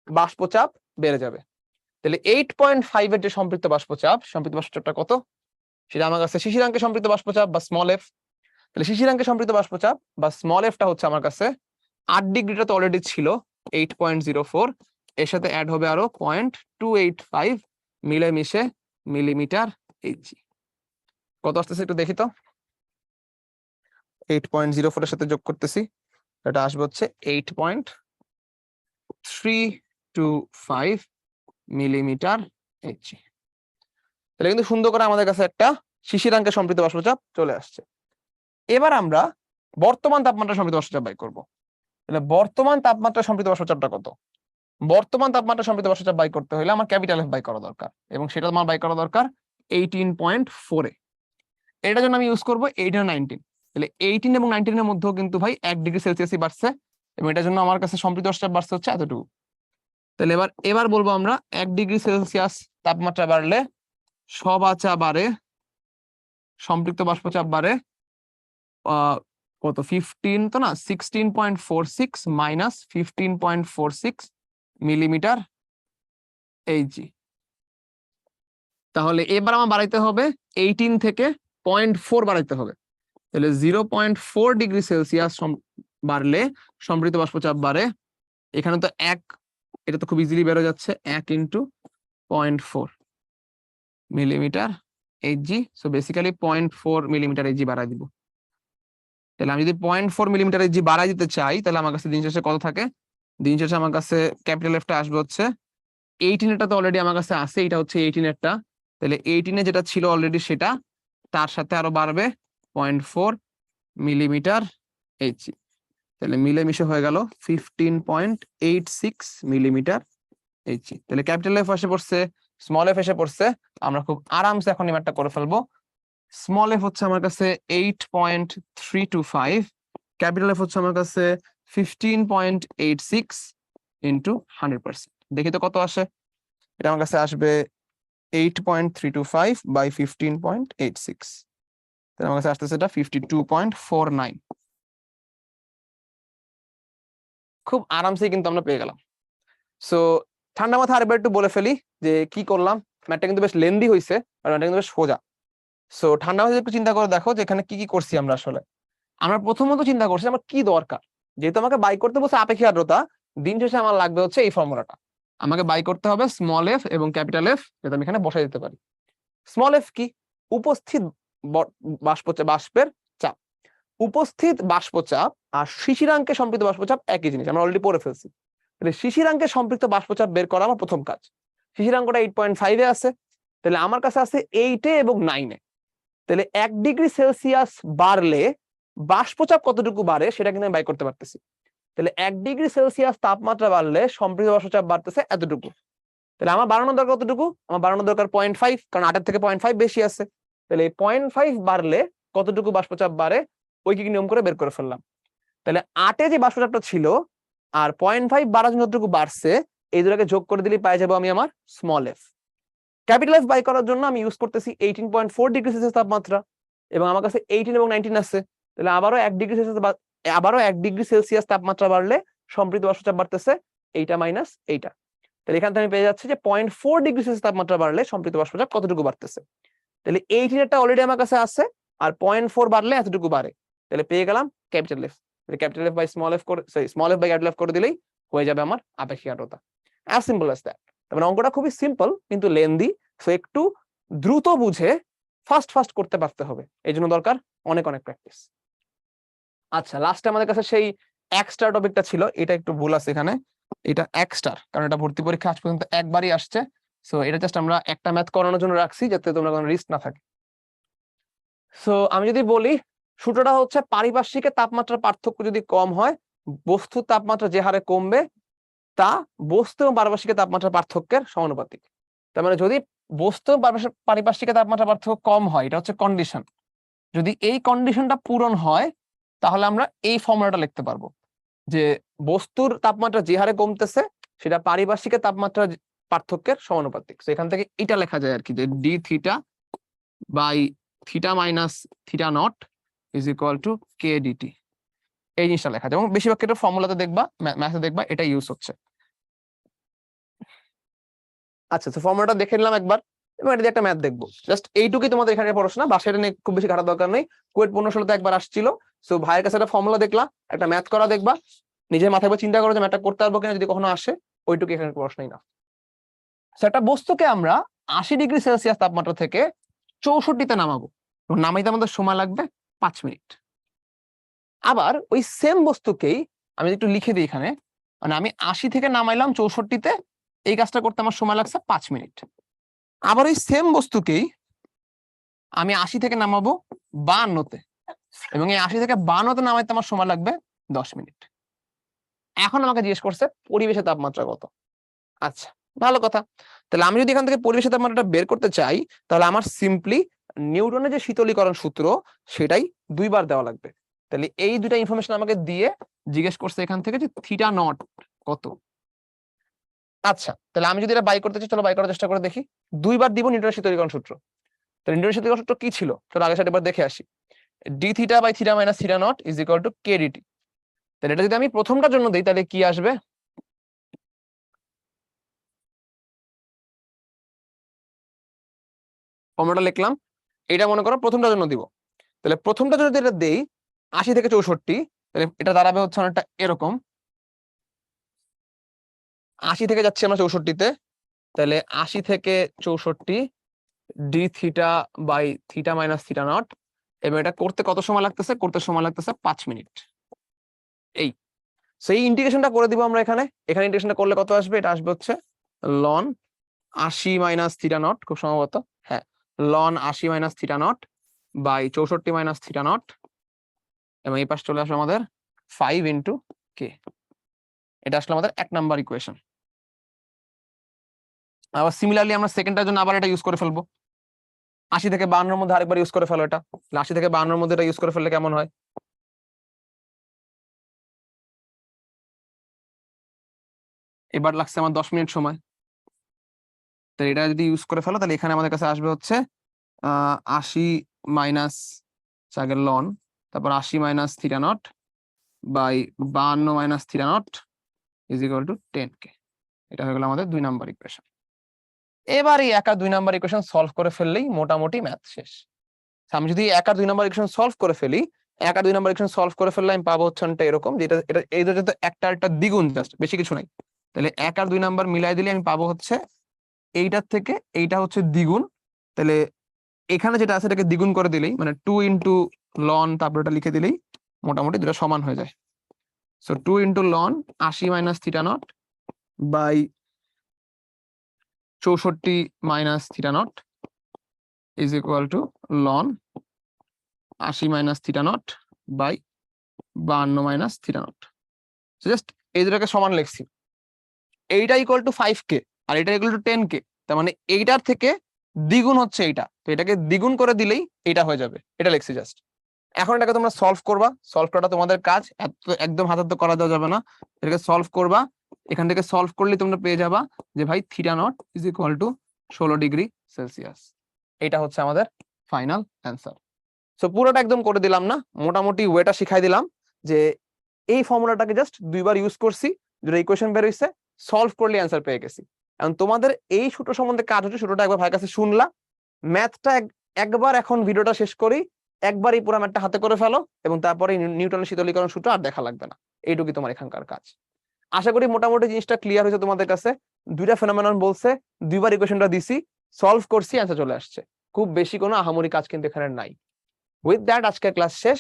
বাষ্পচাপ বেড়ে যাবে। তাহলে 8.5 এর যে সম্পৃক্ত বাষ্পচাপটা কত? সেটা আমার কাছে শিশিরাঙ্কে সম্পৃক্ত বাষ্পচাপ বা স্মল এফ। তাহলে শিশিরাঙ্কে সম্পৃক্ত বাষ্পচাপ বা স্মল এফটা হচ্ছে আমার কাছে 8 ডিগ্রিটা তো অলরেডি ছিল 8.04, এর সাথে অ্যাড হবে আরো 0.285 মিলেমিশে মিলিমিটার এইচজি। কত আসতেছে একটু দেখি তো। 8.04 এর সাথে যোগ করতেছি, এটা আসবে হচ্ছে 8.325 মিলিমিটার এইচজি। তাহলে কিন্তু সুন্দর করে আমাদের কাছে একটা শিশিরাঙ্কে সম্পৃক্ত বাষ্পচাপ চলে আসছে। এবার আমরা বর্তমান তাপমাত্রা সম্পৃক্ত বাষ্পচাপ বাই করব। তাহলে বর্তমান তাপমাত্রা সম্পৃক্ত বাষ্পচাপটা কত? বর্তমান তাপমাত্রা সম্পৃক্ত বাষ্পচাপ বাই করতে হলে আমার ক্যাপিটাল এফ বাই করা দরকার, এবং সেটা আমার বাই করা দরকার 18.4 এ। এটার জন্য আমি ইউজ করবো 18 আর 19। তাহলে 18 এবং 19 এর মধ্যেও কিন্তু ভাই 1 ডিগ্রি সেলসিয়াসই বাড়ছে, এবং এটার জন্য আমার কাছে সম্পৃক্ত বাষ্পচাপ বাড়ছে হচ্ছে এতটুকু। তাহলে এবার বলবো আমরা 1 ডিগ্রি সেলসিয়াস তাপমাত্রা বাড়লে সব আচা বাড়ে, সম্পৃক্ত বাষ্পচাপ বাড়ে কত 15 তো না 16.46 মাইনাস 15.46 মিলিমিটার এইচজি। তাহলে এবার আমার বাড়াইতে হবে 18 থেকে 0.4 বাড়াইতে হবে। তাহলে 0.4 ডিগ্রি সেলসিয়াস বাড়লে সম্পৃক্ত বাষ্পচাপ বাড়ে। এখানে তো এটা তো খুব ইজিলি বেরো যাচ্ছে 1 into 0.4 millimetre Hg. So basically 0.4 millimetre Hg বাড়াই দিব। তাহলে আমি যদি 0.4 মিলিমিটার এইচজি বাড়াই দিতে চাই, তাহলে আমার কাছে দিন শেষে কত থাকে? দিন শেষে আমার কাছে ক্যাপিটাল এফটা আসবে হচ্ছে 18 এরটা তো অলরেডি আমার কাছে আছে, এটা হচ্ছে 18 এরটা। তাহলে 18 এ যেটা ছিল অলরেডি সেটা, তার সাথে আরো বাড়বে 0.4 মিলিমিটার এইচজি। তাহলে মিলেমিশে হয়ে গেল 15.86 মিলিমিটার এইচজি। তাহলে ক্যাপিটাল এফ এসে পড়ছে, স্মল এফ এসে পড়ছে। আমরা খুব আরামসে এখন নিমারটা করে ফেলবো। স্মল এফ হচ্ছে আমার কাছে 8.325, ক্যাপিটাল এফ হচ্ছে আমার কাছে 15.86 ইন্টু 100%। দেখি তো কত আসে। এটা আমার কাছে আসবে 8.325 বাই 15.86। তাহলে আমার কাছে আসতেছে এটা 52.49। খুব আরামসে কিন্তু আমরা পেয়ে গেলাম। সো ঠান্ডা মাথায় আরেকবার একটু বলে ফেলি যে কি করলাম। ম্যাথটা কিন্তু বেশ লেন্দি হয়েছে আর ম্যাথটা কিন্তু বেশ সোজা। সো ঠান্ডা মাথায় একটু চিন্তা করে দেখো যে এখানে কি কি করছি আমরা। আসলে আমরা প্রথমত চিন্তা করছি আমার কি দরকার। যেহেতু আমাকে বাই করতে বলছে আপেক্ষিক আর্দ্রতা, দিন শেষে আমার লাগবে হচ্ছে এই ফর্মুলাটা। আমাকে বাই করতে হবে স্মল এফ এবং ক্যাপিটাল এফ, যেটা আমি এখানে বসাই দিতে পারি। স্মল এফ কি? উপস্থিত বাষ্পের চাপ। উপস্থিত বাষ্পচাপ আর শিশিরাঙ্কে সম্পৃক্ত বাষ্পচাপ একই জিনিস, আমরা অলরেডি পড়ে ফেলছি। তাহলে শিশিরাঙ্কে সম্পৃক্ত বাষ্পচাপ বের করা আমার প্রথম কাজ। শিশিরাঙ্কটা 8.5 এ আছে, তাহলে আমার কাছে আছে 8 এ এবং 9 এ। তাহলে 1 ডিগ্রি সেলসিয়াস বাড়লে বাষ্পচাপ কতটুকু বাড়ে সেটা কিন্তু আমি বাই করতে পারতেছি। তাহলে 1 ডিগ্রি সেলসিয়াস তাপমাত্রা বাড়লে সম্পৃক্ত বাষ্পচাপ বাড়তেছে এতটুকু। তাহলে আমার বাড়ানোর দরকার কতটুকু? আমার বাড়ানোর দরকার 0.5, কারণ 8 এর থেকে 0.5 বেশি আছে। তাহলে 0.5 বাড়লে কতটুকু বাষ্পচাপ বাড়ে ওই কি নিয়ম করে বের করে ফেললাম। তাহলে 8 এ যে বাষ্পচাপটা ছিল আর 0.5 বাড়ার জন্য যতটুকু বাড়ছে, এই দুটাকে যোগ করে দিলেই পাই যাবো আমি আমার small F. Capital F by করার জন্য আমি ইউজ করতেছি 18.4 ডিগ্রি সেলসিয়াস তাপমাত্রা, এবং আমার কাছে 18 এবং 19 আছে। তাহলে আবারও 1 ডিগ্রি সেলসিয়াস তাপমাত্রা বাড়লে সম্পৃক্ত বাষ্পচাপ বাড়তেছে এইটা মাইনাস এইটা। তাহলে এখান থেকে আমি পেয়ে যাচ্ছি যে 0.4 ডিগ্রি সেলসিয়াস তাপমাত্রা বাড়লে সম্পৃক্ত বাষ্পচাপ কতটুকু বাড়তেছে। তাহলে 18 এরটা অলরেডি আমার কাছে আছে, আর 0.4 বাড়লে এতটুকু বাড়ে। তাহলে পেয়ে গেলাম capital F. Capital F by small f করে, small F by capital F করে দিলেই হয়ে যাবে আমার আপেক্ষিক আর্দ্রতা। As simple as that. তারপরে অঙ্কটা খুবই সিম্পল কিন্তু লেন্দি, সো একটু দ্রুত বুঝে ফাস্ট করতে পারতে হবে, এই জন্য দরকার অনেক অনেক প্র্যাকটিস। আচ্ছা, লাস্টে আমাদের কাছে সেই এক্সট্রা টপিকটা ছিল, এটা একটু ভুল আছে এখানে। এটা এক্সট্রা, কারণ এটা ভর্তি পরীক্ষা আজ পর্যন্ত একবারই আসছে। সো এটা জাস্ট আমরা একটা ম্যাথ করানোর জন্য রাখছি, যাতে তোমরা কোনো রিস্ক না থাকে। সো আমি যদি বলি সূত্রটা হচ্ছে পারিপার্শ্বিক তাপমাত্রার পার্থক্য যদি কম হয়, বস্তুর তাপমাত্রা যে হারে কমবে তা বস্তু এবং পারিপার্শ্বিক তাপমাত্রার পার্থক্যের সমানুপাতিক। তার মানে যদি বস্তু পারিপার্শ্বিক তাপমাত্রা পার্থক্য কম হয়, এটা হচ্ছে কন্ডিশন। যদি এই কন্ডিশনটা পূরণ হয় তাহলে আমরা এই ফর্মুলাটা লিখতে পারবো যে বস্তুর তাপমাত্রা যে হারে কমতেছে সেটা পারিপার্শ্বিক তাপমাত্রা পার্থক্যের সমানুপাতিক। তো এখান থেকে এটা লেখা যায় আর কি, যে D theta by theta minus theta naught is equal to K DT. এই জিনিসটা লেখা যায়, এবং বেশিরভাগ ক্ষেত্রে ফর্মুলাতে দেখবা, ম্যাথে দেখবা এটা ইউজ হচ্ছে। আচ্ছা, তো ফর্মুলাটা দেখে নিলাম একবার, এবং এটা দিয়ে একটা ম্যাথ দেখবো। জাস্ট এইটুকুই তোমাদের এখানে পড়াশোনা, বাসায় এটা নিয়ে খুব বেশি ঘাটার দরকার নেই। কুয়েট 15-16 একবার আসছিল। সো ভাইয়ের কাছে একটা ফর্মুলা দেখলা, একটা ম্যাথ করা দেখবা, নিজের মাথায় চিন্তা করো যে ম্যাথটা করতে পারবো কিনা, যদি কখনো আসে ওইটুকু এখানে পড়াশোনাই না। একটা বস্তুকে আমরা 80 ডিগ্রি সেলসিয়াস তাপমাত্রা থেকে 64-তে নামাবো, এবং নামাইতে আমাদের সময় লাগবে 5 মিনিট। আবার ওই সেম বস্তুকেই আমি একটু লিখে দিই এখানে, মানে আমি 80 থেকে নামাইলাম 64-তে, এই কাজটা করতে আমার সময় লাগছে 5 মিনিট। আবার ওই সেম বস্তুকেই আমি 80 থেকে নামাবো 52-তে, এবং এই 80 থেকে 52-তে নামাইতে আমার সময় লাগবে 10 মিনিট। এখন আমাকে জিজ্ঞেস করছে পরিবেশের তাপমাত্রা কত। আচ্ছা, ভালো কথা। তাহলে আমি যদি এখান থেকে পরিবেশের তাপমাত্রাটা বের করতে চাই, তাহলে আমার সিম্পলি নিউটনের যে শীতলীকরণ সূত্র সেটাই 2 বার দেওয়া লাগবে। তাহলে এই দুটা ইনফরমেশন আমাকে দিয়ে জিজ্ঞেস করছে এখান থেকে যে থিটা নট কত। আচ্ছা, তাহলে আমি যদি এটা বাই করতে চাই, চলো বাই করার চেষ্টা করে দেখি। 2 বার দিব নিউটনের শীতলীকরণ সূত্র। তাহলে নিউটনের শীতলীকরণ সূত্র কি ছিল, চলো আগে সেটা এবার দেখে আসি। D theta by theta minus theta naught is equal to K DT. তাহলে এটা যদি আমি প্রথমটার জন্য দিই তাহলে কি আসবে, ফর্মুলাটা লিখলাম, এটা মনে করো প্রথমটার জন্য দিব। তাহলে প্রথমটা যদি এটা দেই 80 থেকে 64, তাহলে এটা দাঁড়াবে হচ্ছে অনেকটা এরকম, 80 থেকে যাচ্ছি আমরা 64-তে, তাহলে 80 থেকে 64 D theta by theta minus theta naught. এবং এটা করতে কত সময় লাগতেছে, করতে সময় লাগতেছে 5 মিনিট। এই সেই ইন্টিগ্রেশনটা করে দিব আমরা এখানে। এখানে ইন্টিগ্রেশনটা করলে কত আসবে, এটা আসবে হচ্ছে লন 80 মাইনাস থিটা নট, খুব সম্ভবত, হ্যাঁ, লন 80 minus theta naught by 64 minus theta naught, এবং এই পাশ চলে আসবে আমাদের 5 ইন্টু কে। এটা আসলে আমাদের 1 নাম্বার ইকুয়েশন। আবার সিমিলারলি আমরা সেকেন্ডটার জন্য আবার এটা ইউজ করে ফেলবো। 80 থেকে 52-এর মধ্যে আরেকবার ইউজ করে ফেলো এটা। 80 থেকে 52-এর মধ্যে এটা ইউজ করে ফেললে কেমন হয়, এবার লাগছে আমার 10 মিনিট সময়। তো এটা যদি ইউজ করে ফেলো তাহলে এখানে আমাদের কাছে আসবে হচ্ছে 80 মাইনাস আগের লন, তারপর 80 minus theta naught by 52 minus theta naught is equal to 10K। এটা হয়ে গেল আমাদের 2 নাম্বার ইকুয়েশন। এবার এই 1 আর 2 নাম্বার ইকুয়েশন সলভ করে ফেললেই মোটামুটি ম্যাথ শেষ। আমি যদি 1 আর 2 নাম্বার ইকুয়েশন সলভ করে ফেলি, 1 আর 2 নাম্বার ইকুয়েশন সলভ করে ফেললে আমি পাবো হচ্ছে অনেকটা এরকম, যেটা এটা এই দুটো তো একটা একটা দ্বিগুণ, জাস্ট বেশি কিছু নাই। তাহলে 1 আর 2 নাম্বার মিলাই দিলে আমি পাবো হচ্ছে এইটার থেকে এইটা হচ্ছে দ্বিগুণ। তাহলে এখানে যেটা আছে এটাকে দ্বিগুণ করে দিলেই, মানে 2 ইন্টু লন, তারপর এটা লিখে দিলেই মোটামুটি দুটো সমান হয়ে যায়। সো 2 ইন্টু লন 80 minus theta naught by 64 minus theta naught is equal to লন 80 minus theta naught by 52 minus theta naught. Just এই দুটাকে সমান লিখছি। এইটা ইকুয়াল টু 5K আর এটা ইকুয়াল টু 10K, তার মানে এইটার থেকে দ্বিগুণ হচ্ছে এইটা, তো এটাকে দ্বিগুণ করে দিলেই এটা হয়ে যাবে, এটা লিখছি জাস্ট। এখন এটাকে তোমরা সলভ করবা, সলভ করাটা তোমাদের কাজ, একদম হাতে হাতে করা যাবে না। এটাকে সলভ করবা, এখান থেকে সলভ করলে তোমরা পেয়ে যাবা যে ভাই theta naught is equal two 16 degree Celsius. এটা হচ্ছে আমাদের ফাইনাল অ্যান্সার। সো পুরোটা একদম করে দিলাম না, মোটামুটি ওয়েটা শিখাই দিলাম যে এই ফর্মুলাটাকে জাস্ট 2বার ইউজ করছি, দুটো ইকুয়েশন বের হইছে, সলভ করলে অ্যান্সার পেয়ে গেছি। এখন তোমাদের এই সূত্র সম্বন্ধে কাজ হচ্ছে, সূত্রটা একবার ভাইয়ের কাছে শুনলা, ম্যাথটা একবার এখন ভিডিওটা শেষ করি, একবার এই পুরো ম্যাথটা হাতে করে ফেলো, এবং তারপরে নিউটনের শীতলীকরণ সূত্র আর দেখা লাগবে না। এইটুকুই তোমার এখানকার কাজ। আশা করি মোটামুটি জিনিসটা ক্লিয়ার হয়েছে তোমাদের কাছে। দুইটা ফেনোমেনন বলছে, 2বার ইকুয়েশনটা দিছি, সলভ করছি, অ্যান্সার চলে আসছে। খুব বেশি কোনো আহামরি কাজ কিন্তু এখানে নাই। উইথ দ্যাট আজকের ক্লাস শেষ।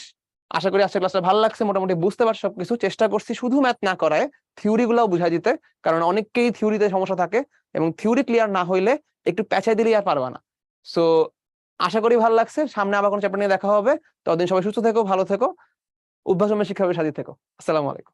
আশা করি আজকের ক্লাসটা ভালো লাগছে, মোটামুটি বুঝতে পারছো সবকিছু। চেষ্টা করছি শুধু ম্যাথ না করায় থিওরি গুলাও বুঝাই দিতে, কারণ অনেককেই থিওরিতে সমস্যা থাকে, এবং থিওরি ক্লিয়ার না হইলে একটু প্যাঁচাই দিলেই আর পারবা না। সো আশা করি ভালো লাগছে। সামনে আবার কোনো চ্যাপ্টার নিয়ে দেখা হবে। ততদিন সবাই সুস্থ থেকো, ভালো থেকো, অভ্যাসময় শিক্ষাবে সাথী থেকো। আসসালামু আলাইকুম।